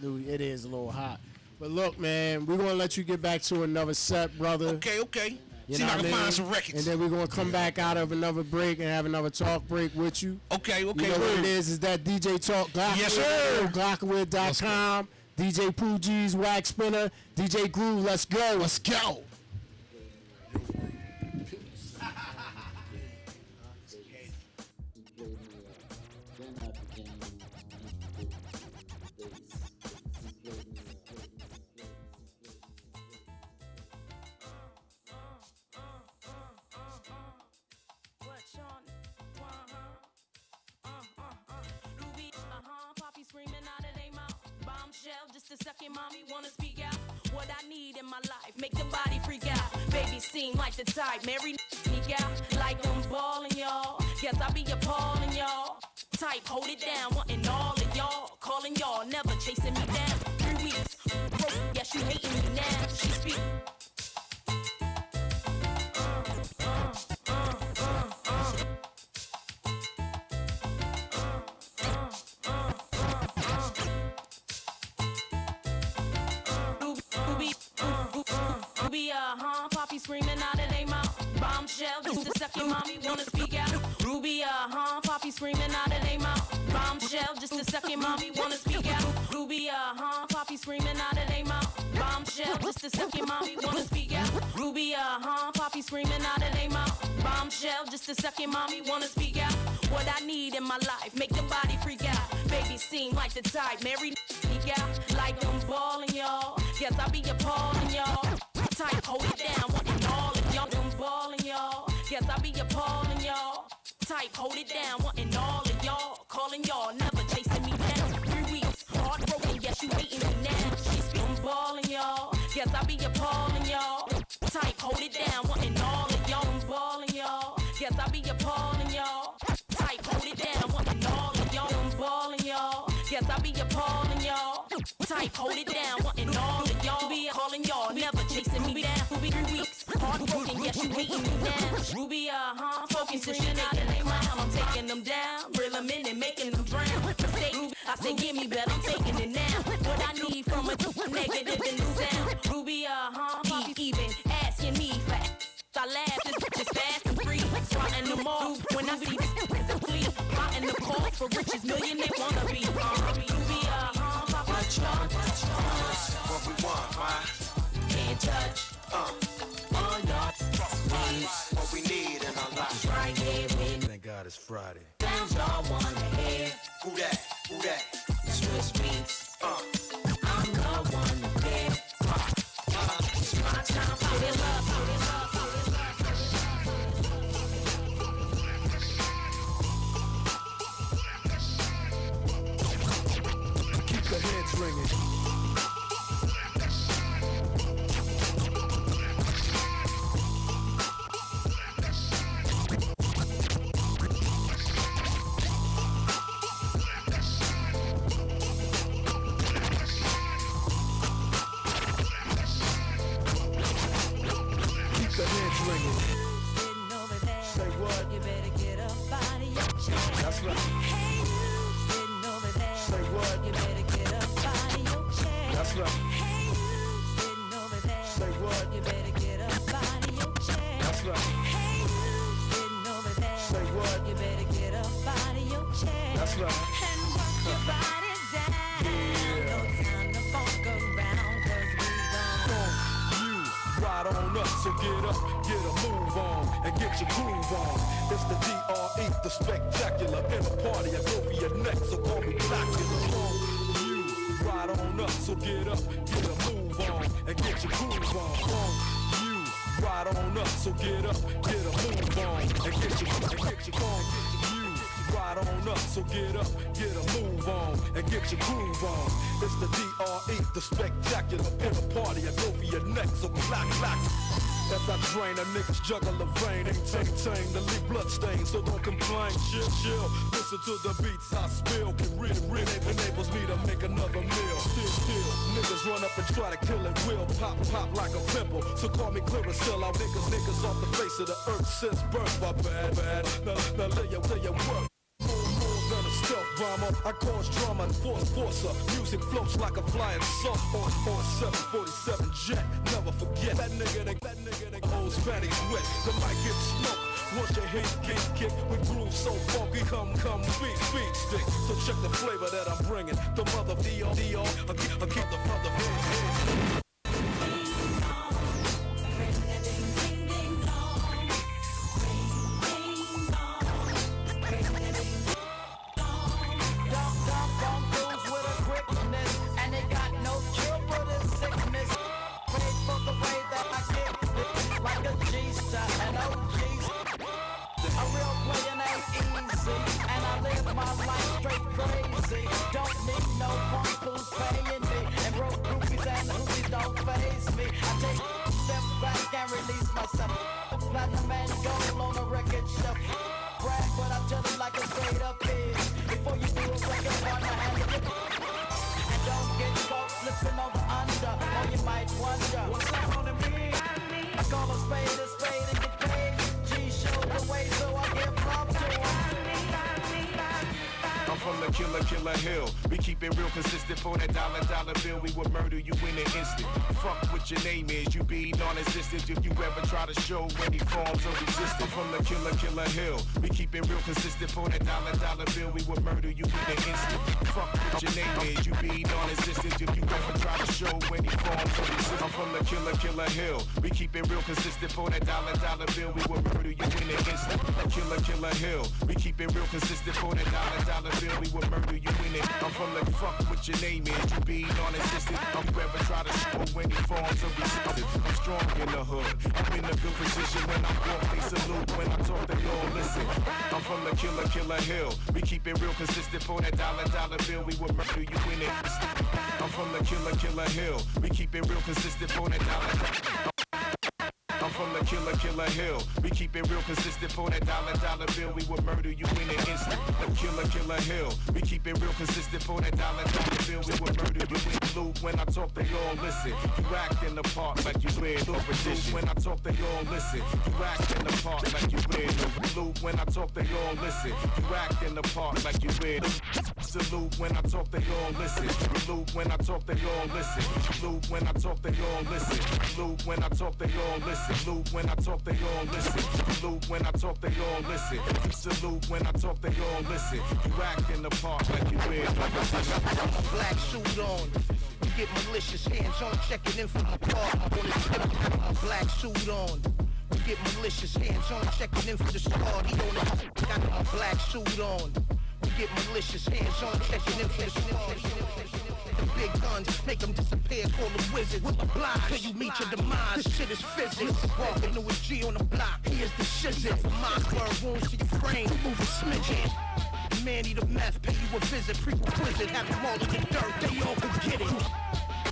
It is a little hot. But look, man, we're gonna let you get back to another set, brother. Okay. You See know if I what can I mean? find some records. And then we're gonna come back out of another break and have another talk break with you. Okay. You know what it is that DJ Talk Glockwood. Yes, sir. Glockwood.com. DJ Pooh G's Waxspinner. DJ Gvoove, let's go. Let's go. Just a second, mommy, wanna speak out what I need in my life, make the body freak out. Baby seem like the type, Mary sneak out like I'm balling, y'all. Guess I be appalling, y'all. Type, hold it down, wanting all of y'all, calling y'all, never chasing me down. 3 weeks, broke, yes, you hating me now. She speak. Poppy screaming out of their mouth. Bombshell, just a second, mommy, wanna speak out. Ruby, Poppy screaming out of their mouth. Bombshell, just a second, mommy, wanna speak out. Ruby, Poppy screaming out of their mouth. Bombshell, just a second, mommy, wanna speak out. Ruby, Poppy screaming out of their mouth. Bombshell, just a second, mommy, wanna speak out. What I need in my life, make the body freak out. Baby seem like the type, Mary sneak out like I'm balling, y'all. Guess I be appalling, y'all. Type, hold it down, wanting all of y'all. I'm balling, y'all. Guess I be appalling, y'all. Type, hold it down, wanting all of y'all. Calling y'all, never chasing me down. 3 weeks, heartbroken, yes, you hating me now. She's been balling, y'all. Guess I be appalling, y'all. Type, hold it down, wanting all of y'all. I'm balling, y'all. Guess I be appalling, y'all. Type, hold it down, wanting all of y'all. I'm balling, y'all. Guess I be appalling, y'all. Type, hold it down, wanting all of y'all. Be calling y'all, never chasing me down. Ruby, 3 weeks, heartbroken, yes, you hating me now. Ruby, focus and shit out of their mind. I'm taking them down, reel them in and making them drown. Mistake, I say give me, but I'm taking it now. What I need from a negative in the sound. Ruby, even asking me for I laugh, this bitch is fast and free. Swatting them all when I see this as a plea. Plotting the cause for riches, million they wanna be. Ruby, What we want, why? can't touch. All y'all needs what we need in our life. Right here with Thank God it's Friday. sounds y'all wanna hear. Who that? Who that? Swiss beats. I'm the one to get. It's my time, put it up, put it up, put it up. Keep the heads ringing. get up, get a move on, and get your groove on. It's the DRE, the spectacular. In a party, I go for your neck, so call me Blackula. You ride on up, so get up, get a move on, and get your groove on. You ride on up, so get up, get a move on, and get your You ride on up, so get up, get a move on, and get your groove on. It's the DRE, the spectacular. In a party, I go for your neck, so clack, clack. As I drain a nigga's jugular vein, ain't ting to leave blood stains, so don't complain, chill, chill. Listen to the beats I spill, get rid enables me to make another meal. Still, niggas run up and try to kill it, will pop like a pimple. So call me Clearasil, I'll niggas off the face of the earth since birth, my bad. Now lay your work. Than a stealth bomber, I cause drama and forcer. Music floats like a flying saucer on 747 jet. Never forget that nigga that holds panties wet. The mic gets smoked. Once your hit get kicked, we groove so funky. Come, speed stick. So check the flavor that I'm bringing. The mother Dior, I keep the mother head. Killer Hill. We keep it real consistent for that dollar bill. We would murder you in an instant. Fuck what your name is, you be non-existent if you ever try to show any forms of resistance. From the Killer Hill. We keep it real consistent for that dollar bill. We would murder you in an instant. Fuck what your name is, you be non-existent if you ever try to show any forms of resistance. I'm from the Killer Hill. We keep it real consistent for that dollar bill. We would murder you in an instant. Killer Hill. We keep it real consistent for that dollar bill. We would murder you in it. I'm from the fuck what your name is, you be non-existent. I'm ever try to show any forms of resistance. I'm strong in the hood. I'm in a good position when I walk, they salute. When I talk, they all listen. I'm from the Killer Hill. We keep it real consistent for that dollar bill. We would murder you in it. I'm from the Killer Hill. We keep it real consistent for that dollar. I'm from the Killer Hill. We keep it real consistent for that dollar bill. We would murder you in an instant. The Killer Hill. We keep it real consistent for that dollar bill. We would murder you in loop. When I talk, they all listen. You act in the part like you wear no petition. When I talk, they all listen. You act in the part like you wear no loop. When I talk, they all listen. You act in the part like you wear no salute. When I talk, they all listen. Loop. When I talk, they all listen. Loop. When I talk, they all listen. Loop. When I talk, they all listen. Salute when I talk, they all listen. Salute when I talk, they all listen. Salute when I talk, they all listen. You act in the park like you wear like a black suit on. We get malicious, hands on, checking in from the park. A black suit on. We get malicious, hands on, checking in for the squad. He on it, got a black suit on. We get malicious, hands on, checking in for the squad. Big guns, make them disappear, call them wizards. With the block, till you meet your demise. This shit is physics. Walking to a G on the block, he is the shizzit. From my word wounds to your frame, move a smidgen. Manny the meth, pay you a visit, prerequisite. Have them all in the dirt, they all can get it.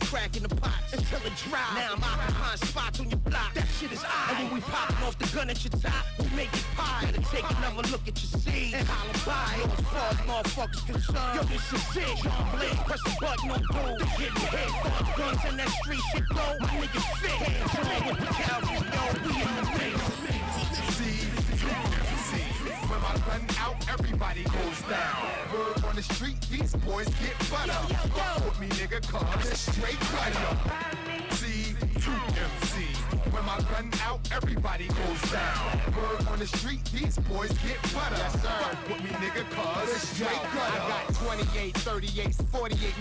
Crack in the pot until it dry. Now I'm occupying spots on your block. That shit is I. And when we popping off the gun at your top, we make it pie. Better take another look at your seed and holler by. Yo, as far as motherfuckers concerned, yo, this is it. John Blade, press the button on boom. Getting hit, fuck guns and that street shit go. My niggas fit. Hands on with the cavalry, yo, we in the ring. When my gun out, everybody goes down. Word on the street, these boys get butter. Fuck with me, nigga, cause it's straight butter. C2MC. When my gun out, everybody goes down. Word on the street, these boys get butter. Yes, sir. Fuck with me, nigga, cause it's straight butter. I got 28, 38, 48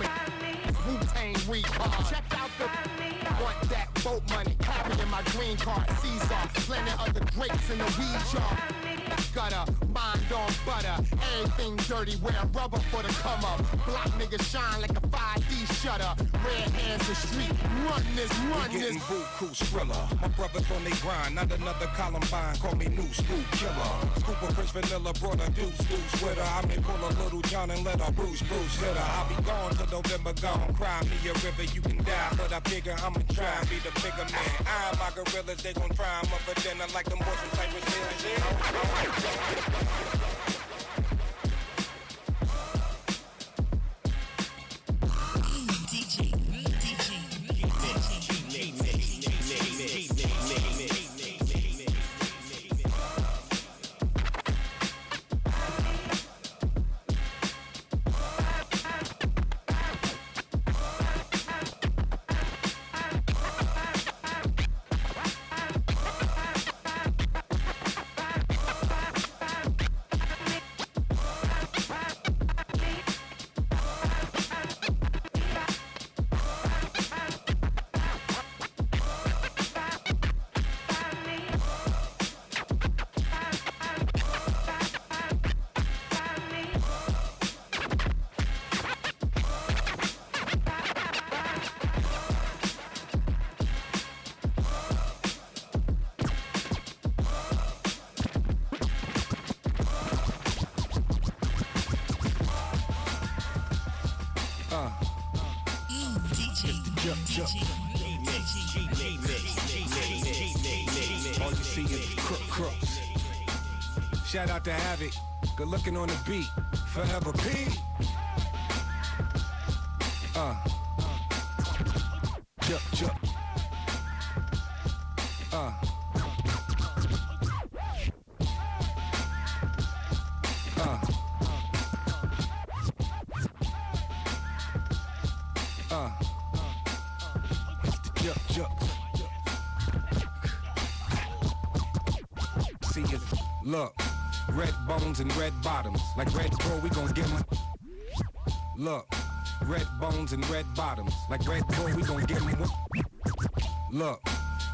Wu-Tang recon. Check out the want that boat money, carrying my my green card, Caesar. Plenty other grapes in the weed jar. Gutter, mind on butter. Everything dirty, wearing rubber for the come up. Block niggas shine like a 5D shutter. Red hands the street, run this. Getting buku skrilla. My brothers on they grind, not another Columbine. Call me new school killer. Scoop of French vanilla, brought a deuce with her. I may pull a little John and let her Bruce hit her. I'll be gone till November gone. Cry me a river, you can die, but I figure I'ma try and be the bigger man. My gorillas, they gon' try 'em up for dinner like them boys from Cypress Hill. All you see is crooks. Shout out to Havoc, good looking on the beat. Forever P. Chuck. See it, look, red bones and red bottoms, like Red Bull, we gon' get 'em. Look, red bones and red bottoms, like Red Bull, we gon' get 'em. Look,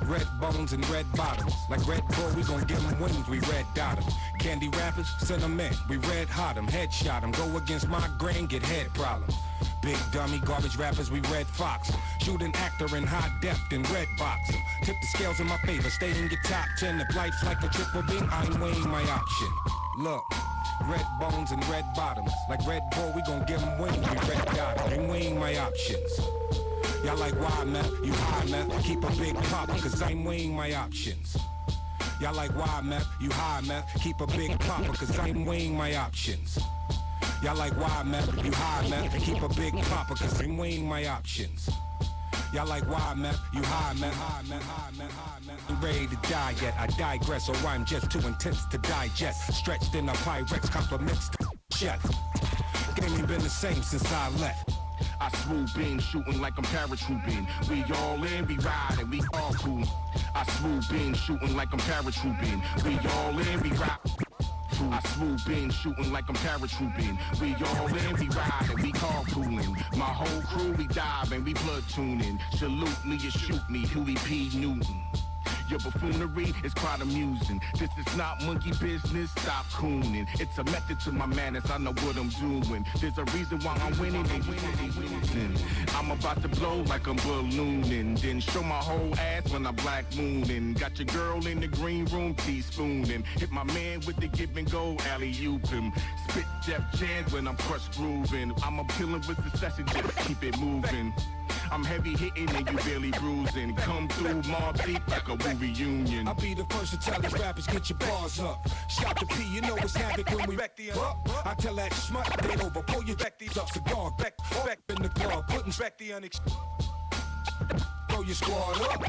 red bones and red bottoms, like Red Bull, we gon' give 'em wings, we red dot 'em. Candy rappers, sentiment, we red hot 'em, headshot 'em, go against my grain, get head problems. Big dummy garbage rappers, we red fox 'em. Shoot an actor in high depth and red box 'em. Tip the scales in my favor, stay in your top 10. If life's like a triple beam, I ain't weighing my option. Look, red bones and red bottoms, like Red Bull, we gon' give 'em wings, we red dot 'em. Ain't weighing my options. Y'all like why meth, you high meth, keep a big pop, cause I'm weighing my options. Y'all like why meth, you high meth, keep a big pop, cause I'm weighing my options. Y'all like why meth, you high meth, keep a big pop, cause I'm weighing my options. Y'all like why meth, you high meth, ain't ready to die yet, I digress, or I'm just too intense to digest. Stretched in a Pyrex, compliments to chef. Game ain't been the same since I left. I swoop in, shooting like I'm paratrooping. We all in, we ride and we all cool. I swoop in, shooting like I'm paratrooping. We all in, we ride. I swoop in, shooting like I'm paratrooping. We all in, we ride and we carpooling. My whole crew, we dive and we platooning. Salute me, you shoot me, Huey P. Newton. Your buffoonery is quite amusing. This is not monkey business, stop cooning. It's a method to my madness, I know what I'm doing. There's a reason why I'm winning, they winning. I'm about to blow like I'm ballooning. Then show my whole ass when I'm black mooning. Got your girl in the green room teaspooning. Hit my man with the give and go, alley-oop him. Spit Jeff Chan when I'm crushed grooving. I'm a killing with succession, just keep it moving. I'm heavy hitting and you barely bruising. Come through Mob Deep like a Woo reunion. I'll be the first to tell these rappers, get your bars up. Shout to P, you know it's havoc when we wreck the up. I tell that smut, they over, pull your back these up, cigar, back in the club, putting back the throw your squad up.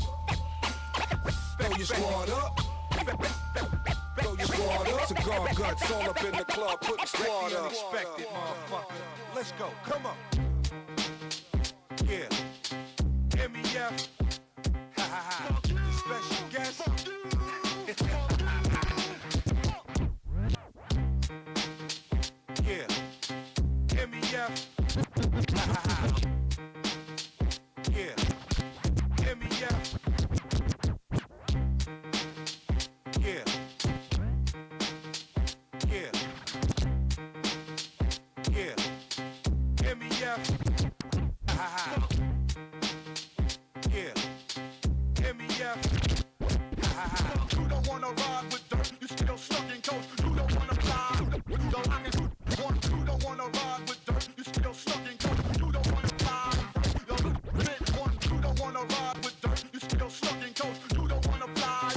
Throw your squad up. Throw your squad up. Cigar guts all up in the club, putting squad up. Unexpected, motherfucker. Let's go, come on. Yeah. MEF. Ha ha ha. Special guest. Yeah. MEF. Ha ha ha. Yeah. MEF. You don't wanna ride with dirt, you still stuck in coast. You don't wanna fly, you don't like it. You don't wanna ride with dirt, you still stuck in coast. You don't wanna fly, you don't wanna ride with dirt, you still stuck in coast. You don't wanna fly,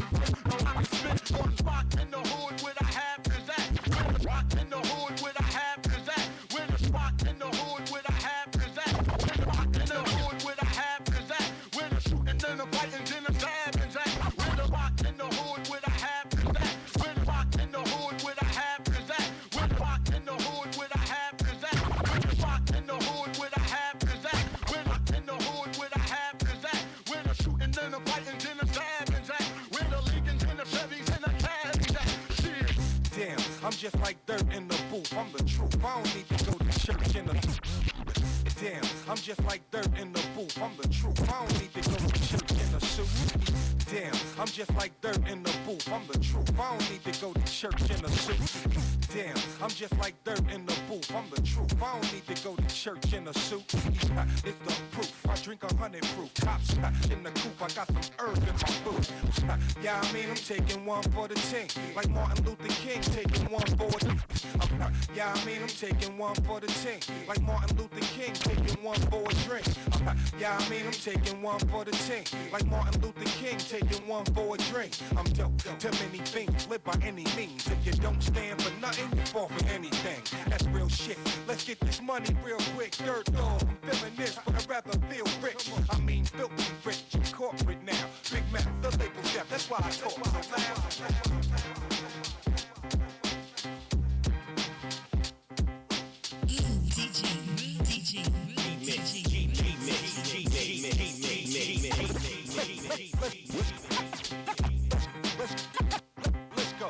I can spit one spot in the hood where the half is at. Where the spot in the hood where the half is at. Where the spot in the hood where the half is at. Where the spot in the hood where the half is at. Where the shooting and the fighting and the stabbing is at. Where the spot in the hood where the half is at. Where the spot in the hood where the half is at. Where the spot in the hood where the half is at. Where the spot in the hood where the half is at. Where the in the hood where the half is at. Where the shooting and the fighting and the stabbing is at. Where the Lincolns and the Chevys and the cabs is at. Shit. Damn, I'm just like dirt in the booth. I'm the truth. I don't need to go to church in the. Damn, I'm just like dirt in the booth. I'm the truth. I don't need to go to church in a suit. Damn, I'm just like dirt in the booth. I'm the truth. I don't need to go to church in a suit. Damn, I'm just like dirt in the booth. I'm the truth. I don't need to go to church in a suit. It's the proof. I drink 100 proof. Top shot in the coupe. I got some herb in my booth. Yeah, I mean I'm taking one for the team. Like Martin Luther King taking one for the. Yeah, I mean I'm taking one for the team. Like Martin Luther King taking one for a drink. Yeah, I mean I'm taking one for the team. Like Martin Luther King taking one for a drink. I'm dope. Too many things. Live by any means. If you don't stand for nothing, you fall for anything. That's real shit. Let's get this money real quick. Dirt dog. I'm feeling this, but I'd rather feel rich. I mean filthy rich. Corporate now. Big mouth. The label step. That's why I talk so loud. Let's go.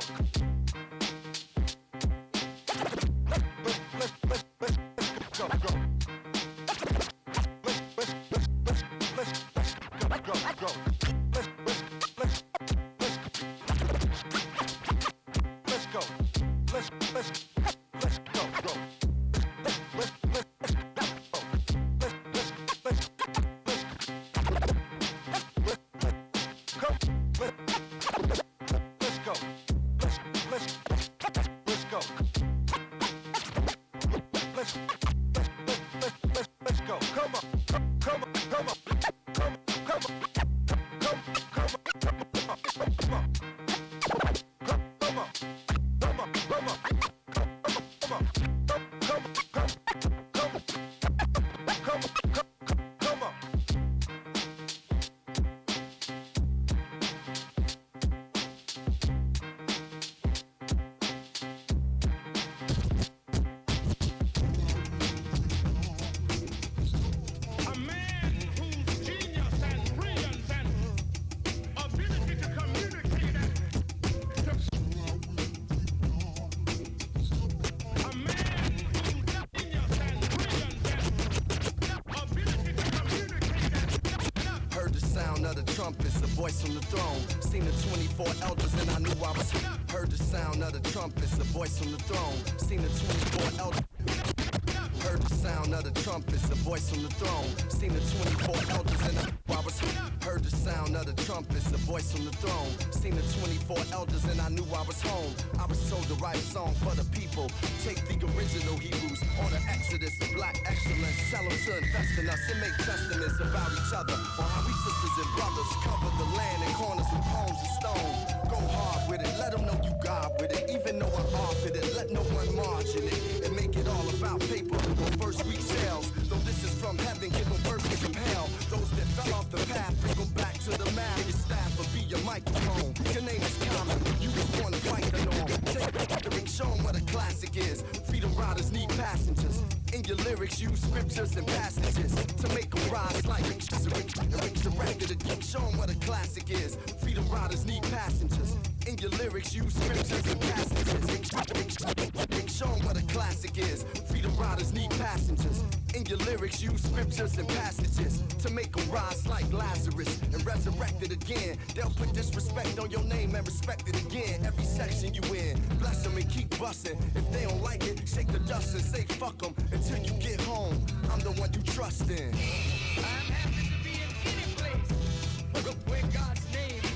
Trumpets, a voice from the throne. Seen the 24 elders and I knew I was. Heard the sound of the trumpets, a voice from the throne. Seen the 24 elders. Heard the sound of the trumpets, a voice from the throne. Seen the 24 elders and I knew I was. Heard the sound of the trumpets, a voice from the throne. Seen the 24 elders and I knew I was home. I was told to write a song for the people. Take the original Hebrews on the exodus of black excellence. Tell them to invest in us and make testaments about each other. On how we sisters and brothers cover the land in corners with poems of stone. Go hard with it, let them know you God with it. Even though I'm off it, let no one margin it. And make it all about paper on first week sales. Though this is from heaven, give them verses from hell. Those that fell off the path, bring them back to the math. Your staff will be your microphone. Your name is common, you was born to fight the norm. Take the ring, show them what a classic is. Freedom riders need passengers. In your lyrics, use scriptures and passages to make them rise like a record again. Show them what a classic is. Freedom riders need passengers. In your lyrics, use scriptures and passages. Show them what a classic is. Freedom riders need passengers. In your lyrics, use scriptures and passages to make them rise like Lazarus and resurrect it again. They'll put disrespect on your name and respect it again. Every section you in, bless them and keep busting. If they don't like it, shake the dust and say fuck them until you get home. I'm the one you trust in. I'm happy to be in any place where God's name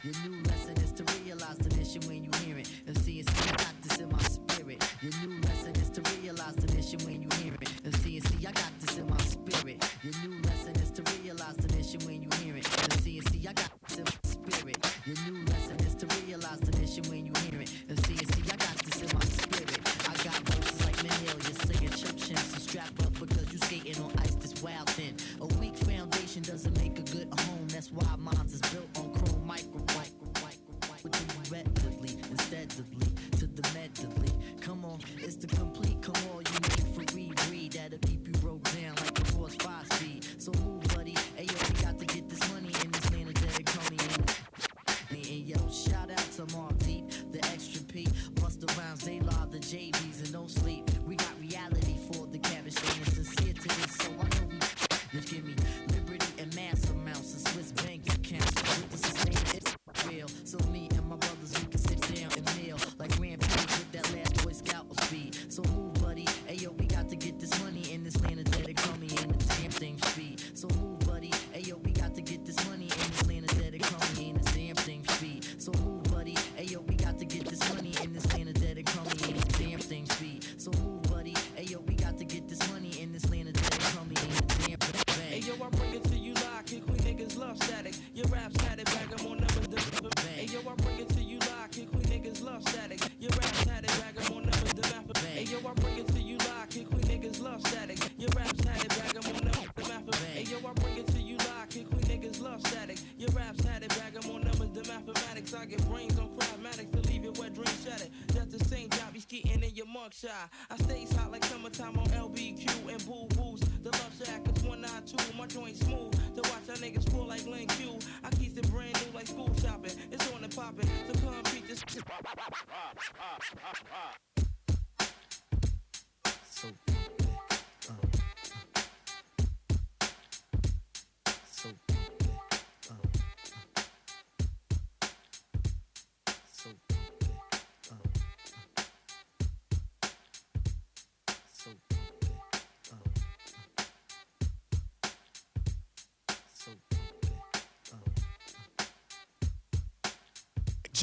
Your new lesson is to realize the mission when you hear it. And see and see, I got this in my spirit. Your new lesson is to realize the mission when you hear it. And see and see, I got this in my spirit. Your new lesson is to realize the mission when you hear it. And see and see, I got this in my spirit. Your new lesson is to realize the mission when you hear it. And see and see, I got this in my spirit. I got verses like Menil, you're singing church hymns. So strap up because you skating on ice this wild thin. A weak foundation doesn't make a good home. That's why mine is built on chrome micro. Readily, insteadly, to the medley. Come on, it's the complete come all you need for rebreed. That'll keep you broke down like the horse 5 speed. So move, buddy. Hey, yo, we got to get this money in this land of Derek Coney. And yo, shout out to Mark Deep, the extra P. Busta Rhymes, they law the JVs and don't sleep. We got reality for the cabbage and sincere to this. So I know we just give me liberty and mass amounts of Swiss bank accounts. With the sustain, it's real. So me and my brothers, we can sit down and kneel like Rampage with that last Boy Scout of speed. So move, buddy. Hey, yo, we got to get this money in this land of dead economy and the damn thing speed. So move, buddy. Hey, yo, we got to get this money in this land of dead economy and the damn thing speed. So move, buddy. Hey, yo, we got to get this money in this land of dead economy and the damn thing speed. So move, buddy. Hey, yo, we got to get this money in this land of dead economy and the damn thing. Hey, yo, I bring it to you live. Kick we niggas love static. Your raps had it back, I'm on numbers. Hey, yo, I bring it to you live. Kick we niggas love static. Your raps had it back, I'm on numbers. Hey, yo, I bring it to you live. Kick we niggas love static. Your raps had it back, I'm on numbers. Hey, yo, I bring it to you live. Kick we niggas love static. Your raps had it back, I'm on numbers. The mathematics, I get brains on crypmatics to leave your wet dreams shattered. That's the same job you skeeting in your mugshot. I stays hot like summertime on LBQ and Boo Boos. The love shack is 192. My joint smooth to watch our niggas pull like Link Q. I keep it brand new like school shopping. It's on and popping. So come beat this. So, so,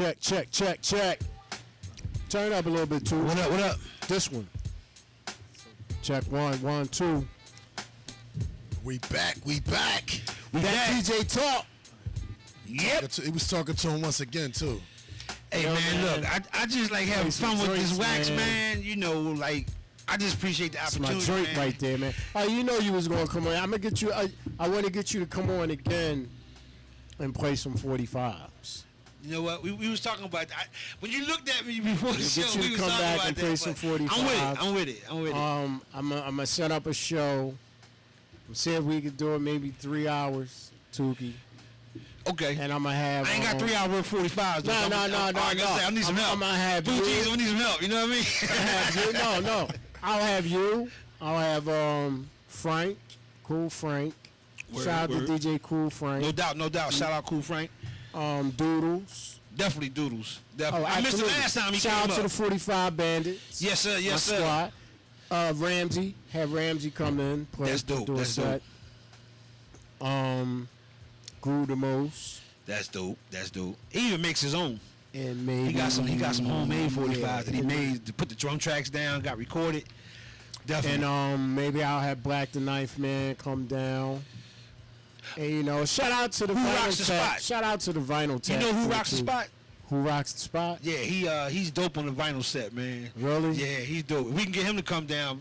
Check. Turn up a little bit, too. What up? This one. Check 1, 2. We back. That DJ talk. Yep. He was talking to him once again, too. Hey, man, look, I just like having fun with this wax, man. You know, like, I just appreciate the That's opportunity, my joint man. right there, man. Oh, you know you was going to come on. I'm going to get you. I want to get you to come on again and play some 45s. You know what? We was talking about that. When you looked at me before the show, Get you we to was come talking back about and that. play some 45s. I'm with it. I'm gonna set up a show. See if we could do it maybe 3 hours, Tukey. Okay. And I'm gonna have. I ain't got 3 hour 45s. No. I need some help. I'm gonna have Blue you. Cheese, I need some help. You know what I mean? No. I'll have you. I'll have Frank, Cool Frank. Word, Shout out word. to DJ Cool Frank. No doubt. Shout out Cool Frank. Doodles. Definitely Doodles. Oh, Definitely. I missed it absolutely. last time he Shout came out to up. the 45 Bandits. Yes, sir. Yes, my sir. Squad. Ramsey. Have Ramsey come in. Play, That's dope. Do a That's set. Grew the most. That's dope. He even makes his own. And maybe He got some homemade 45s yeah, that he made to put the drum tracks down, got recorded. Definitely. And maybe I'll have Black the Knife Man come down. And shout out to the Who Vinyl rocks the Tap. spot? Shout out to the Vinyl You Tap. know who crew, rocks the too. spot? Who rocks the spot? Yeah, he's dope on the vinyl set, man. Really? Yeah, he's dope. If we can get him to come down,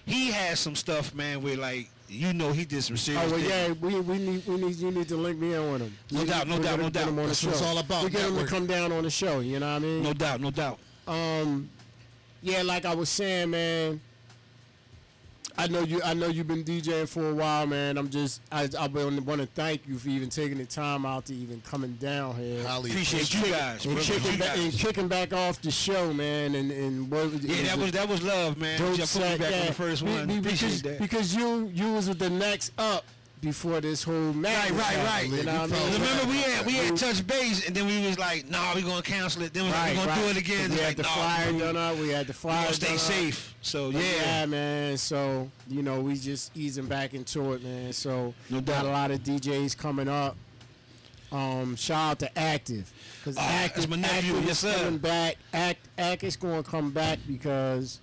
he has some stuff, man, where like he did some serious Oh well, things. yeah, we need you need to link me in with him. No doubt. Get him on the That's show. what it's all about, We get him to networking. come down on the show. You know what I mean? No doubt. Yeah, like I was saying, man. I know you've been DJing for a while, man. I want to thank you for even taking the time out to even coming down here. Highly Appreciate you guys. And kicking back off the show, man. And that was love, man. dope You put me set, back yeah. on the first one. Appreciate that. Because you was with the next up before this whole match. Right. You know what I mean? Remember we had touched base, and then we was like, nah, we gonna cancel it. Then we Right, gonna do it again. We It's had like, the nah, flyer we done up. We had the flyer gonna stay done up. safe. So But yeah. man. So we just easing back into it, man. So No got doubt. a lot of DJs coming up. Shout out to Active, because that's my nephew. Active Yes, is sir. coming back. Act is going to come back because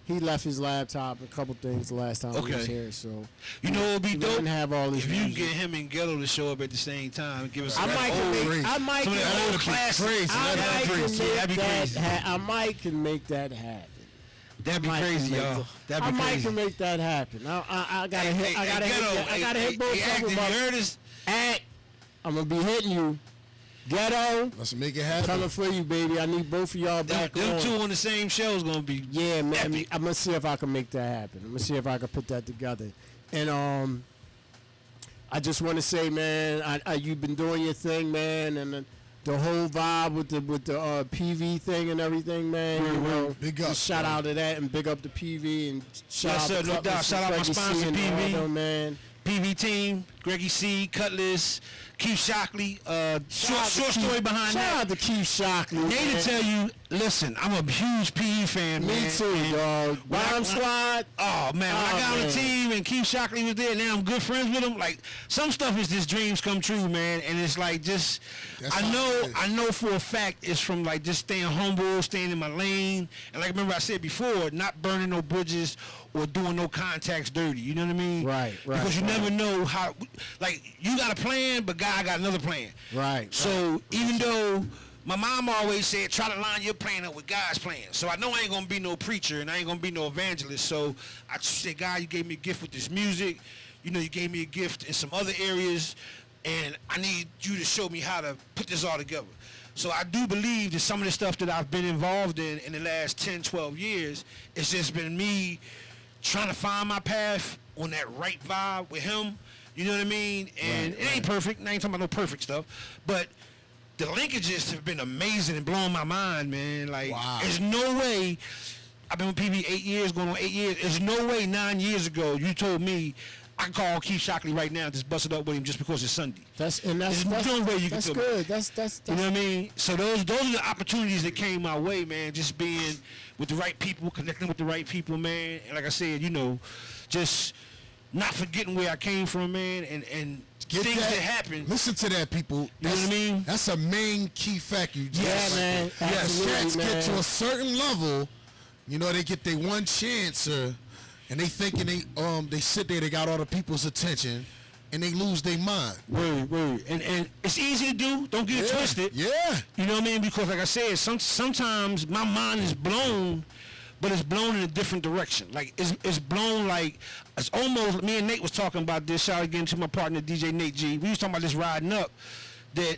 he left his laptop and a couple things the last time he was Okay. here. So You know what would be he dope? wouldn't have all this If you can music. get him and Ghetto to show up at the same time and give us I some might old, can make some of that old classics. That'd be crazy. I might can make that happen. That'd be Might can crazy, make y'all. that- That'd I be might crazy. can make that happen. I gotta hit. I gotta Ghetto, hit. I gotta hit both of Active, them. you heard us? Act. I'm gonna be hitting you. Ghetto. Let's make it happen. Coming for you, baby. I need both of y'all back Them on. two on the same show is gonna be man. epic. I'm gonna see if I can make that happen. I'm gonna see if I can put that together. And I just want to say, man, you've been doing your thing, man, and the whole vibe with the PV thing and everything, man. You know, Big up, just shout out to that and big up the PV and shout Yes, out sir, to no Cutlass doubt. and Shout out my Freddie C sponsor, and all PV. them, man. PV team, Greggy C, Cutlass, Keith Shockley. Short story behind Shout that. out to Keith Shockley. They to man. tell you, listen, I'm a huge PE fan, man. Me too, dog. Bomb Squad. Oh man, when I got on the man. team and Keith Shockley was there, now I'm good friends with him. Like some stuff is just dreams come true, man. And it's like just That's how it is. I know for a fact it's from like just staying humble, staying in my lane. And like remember I said before, not burning no bridges or doing no contacts dirty. You know what I mean? Right. Because you never know how like you got a plan, but God got another plan. Right. So even though my mom always said, try to line your plan up with God's plan. So I know I ain't gonna be no preacher and I ain't gonna be no evangelist. So I said, God, you gave me a gift with this music. You know, you gave me a gift in some other areas, and I need you to show me how to put this all together. So I do believe that some of the stuff that I've been involved in the last 10, 12 years, it's just been me trying to find my path on that right vibe with him. You know what I mean? And it ain't perfect. I ain't talking about no perfect stuff. But the linkages have been amazing and blowing my mind, man. Like, there's no way. I've been with PB 8 years, going on 8 years. There's no way 9 years ago you told me I can call Keith Shockley right now and just bust it up with him just because it's Sunday. There's no way you can that's tell me. good. That's You know what I mean? So those are the opportunities that came my way, man. Just being with the right people, connecting with the right people, man. And like I said, you know, just not forgetting where I came from, man, and things that happen. Listen to that, people. You know what I mean? That's a main key fact. You just Yeah, man. Yes, Absolutely, cats man. get to a certain level, you know, they get their one chance, and they thinking they sit there, they got all the people's attention, and they lose their mind. Word. And it's easy to do. Don't get it twisted. Yeah. You know what I mean? Because like I said, sometimes my mind is blown, but it's blown in a different direction. Like it's blown like it's almost. Me and Nate was talking about this. Shout out again to my partner DJ Nate G. We was talking about this riding up, that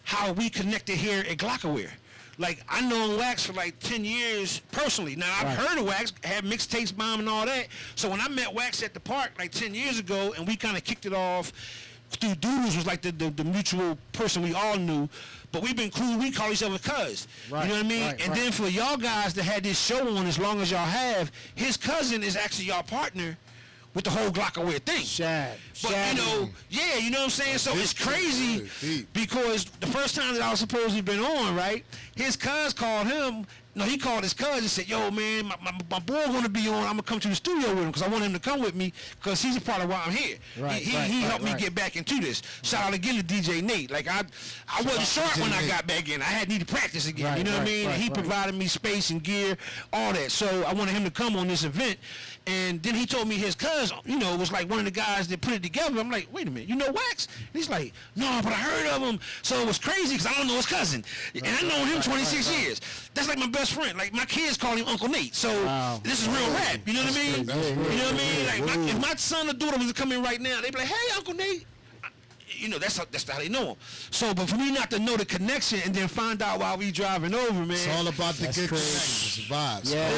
how we connected here at Glockaware. Like I known Wax for like 10 years personally. Now I've heard of Wax, had mixtapes, bomb and all that. So when I met Wax at the park like 10 years ago, and we kind of kicked it off through Doodles was like the mutual person we all knew. But we've been cool. We call each other cuz. Right, You know what I mean? right, and right. then for y'all guys that had this show on as long as y'all have, his cousin is actually y'all partner with the whole Glockaware thing. Shad. But Shad. you know, yeah, you know what I'm saying? So it's crazy Deep. because the first time that I was supposedly been on, right, his cuz called him No, he called his cousin and said, yo, man, my boy want to be on. I'm going to come to the studio with him because I want him to come with me because he's a part of why I'm here. Right, He helped me get back into this. Shout out again to DJ Nate. Like, I wasn't sharp when I got back in. I needed to practice again. You know what I mean? He provided me space and gear, all that. So I wanted him to come on this event. And then he told me his cousin, you know, was like one of the guys that put it together. I'm like, wait a minute, you know Wax? And he's like, no, but I heard of him. So it was crazy because I don't know his cousin. And I known him 26 years. That's like my best friend. Like, my kids call him Uncle Nate. So this is real rap. You know what I mean? You know what I mean? Like, if my son or daughter was to come in right now, they'd be like, hey, Uncle Nate. You know, that's how they know him. So, but for me not to know the connection and then find out while we driving over, man. It's all about the good connections, vibes. Yeah,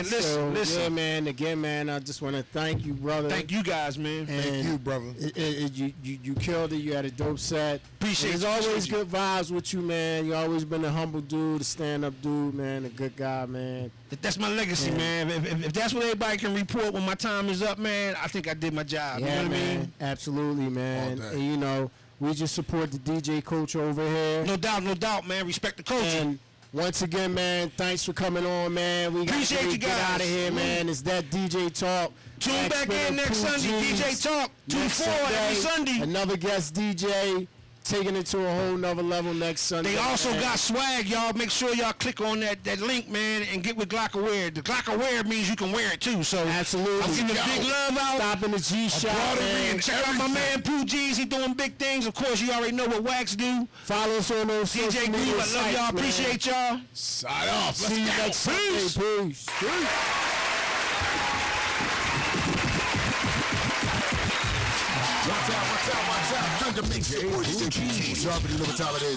listen. Yeah, man. Again, man, I just want to thank you, brother. Thank you guys, man. Thank you, brother. You killed it. You had a dope set. Appreciate There's always good vibes with you, man. You always been a humble dude, a stand-up dude, man, a good guy, man. That's my legacy, man. If that's what everybody can report when my time is up, man, I think I did my job. Yeah, you know what I mean? Absolutely, man. And you know, we just support the DJ culture over here. No doubt, man. Respect the culture. And once again, man, thanks for coming on, man. We appreciate you guys. Get out of here, man. It's that DJ Talk. Tune back in next Sunday, DJ Talk. 2 to 4 every Sunday. Another guest DJ. Taking it to a whole nother level next Sunday. They also got swag, y'all. Make sure y'all click on that link, man, and get with Glockaware. The Glockaware means you can wear it too. So absolutely, I'm giving big love out. Stop in the G shop, man. Check out my man Pooh G's. He doing big things. Of course, you already know what Wax do. Follow us on those DJ social media Gvoove, I love sites, y'all. man. Appreciate y'all. Sign off. See you next Sunday. Peace. Watch out. Thunder makes it. You already know what time it is.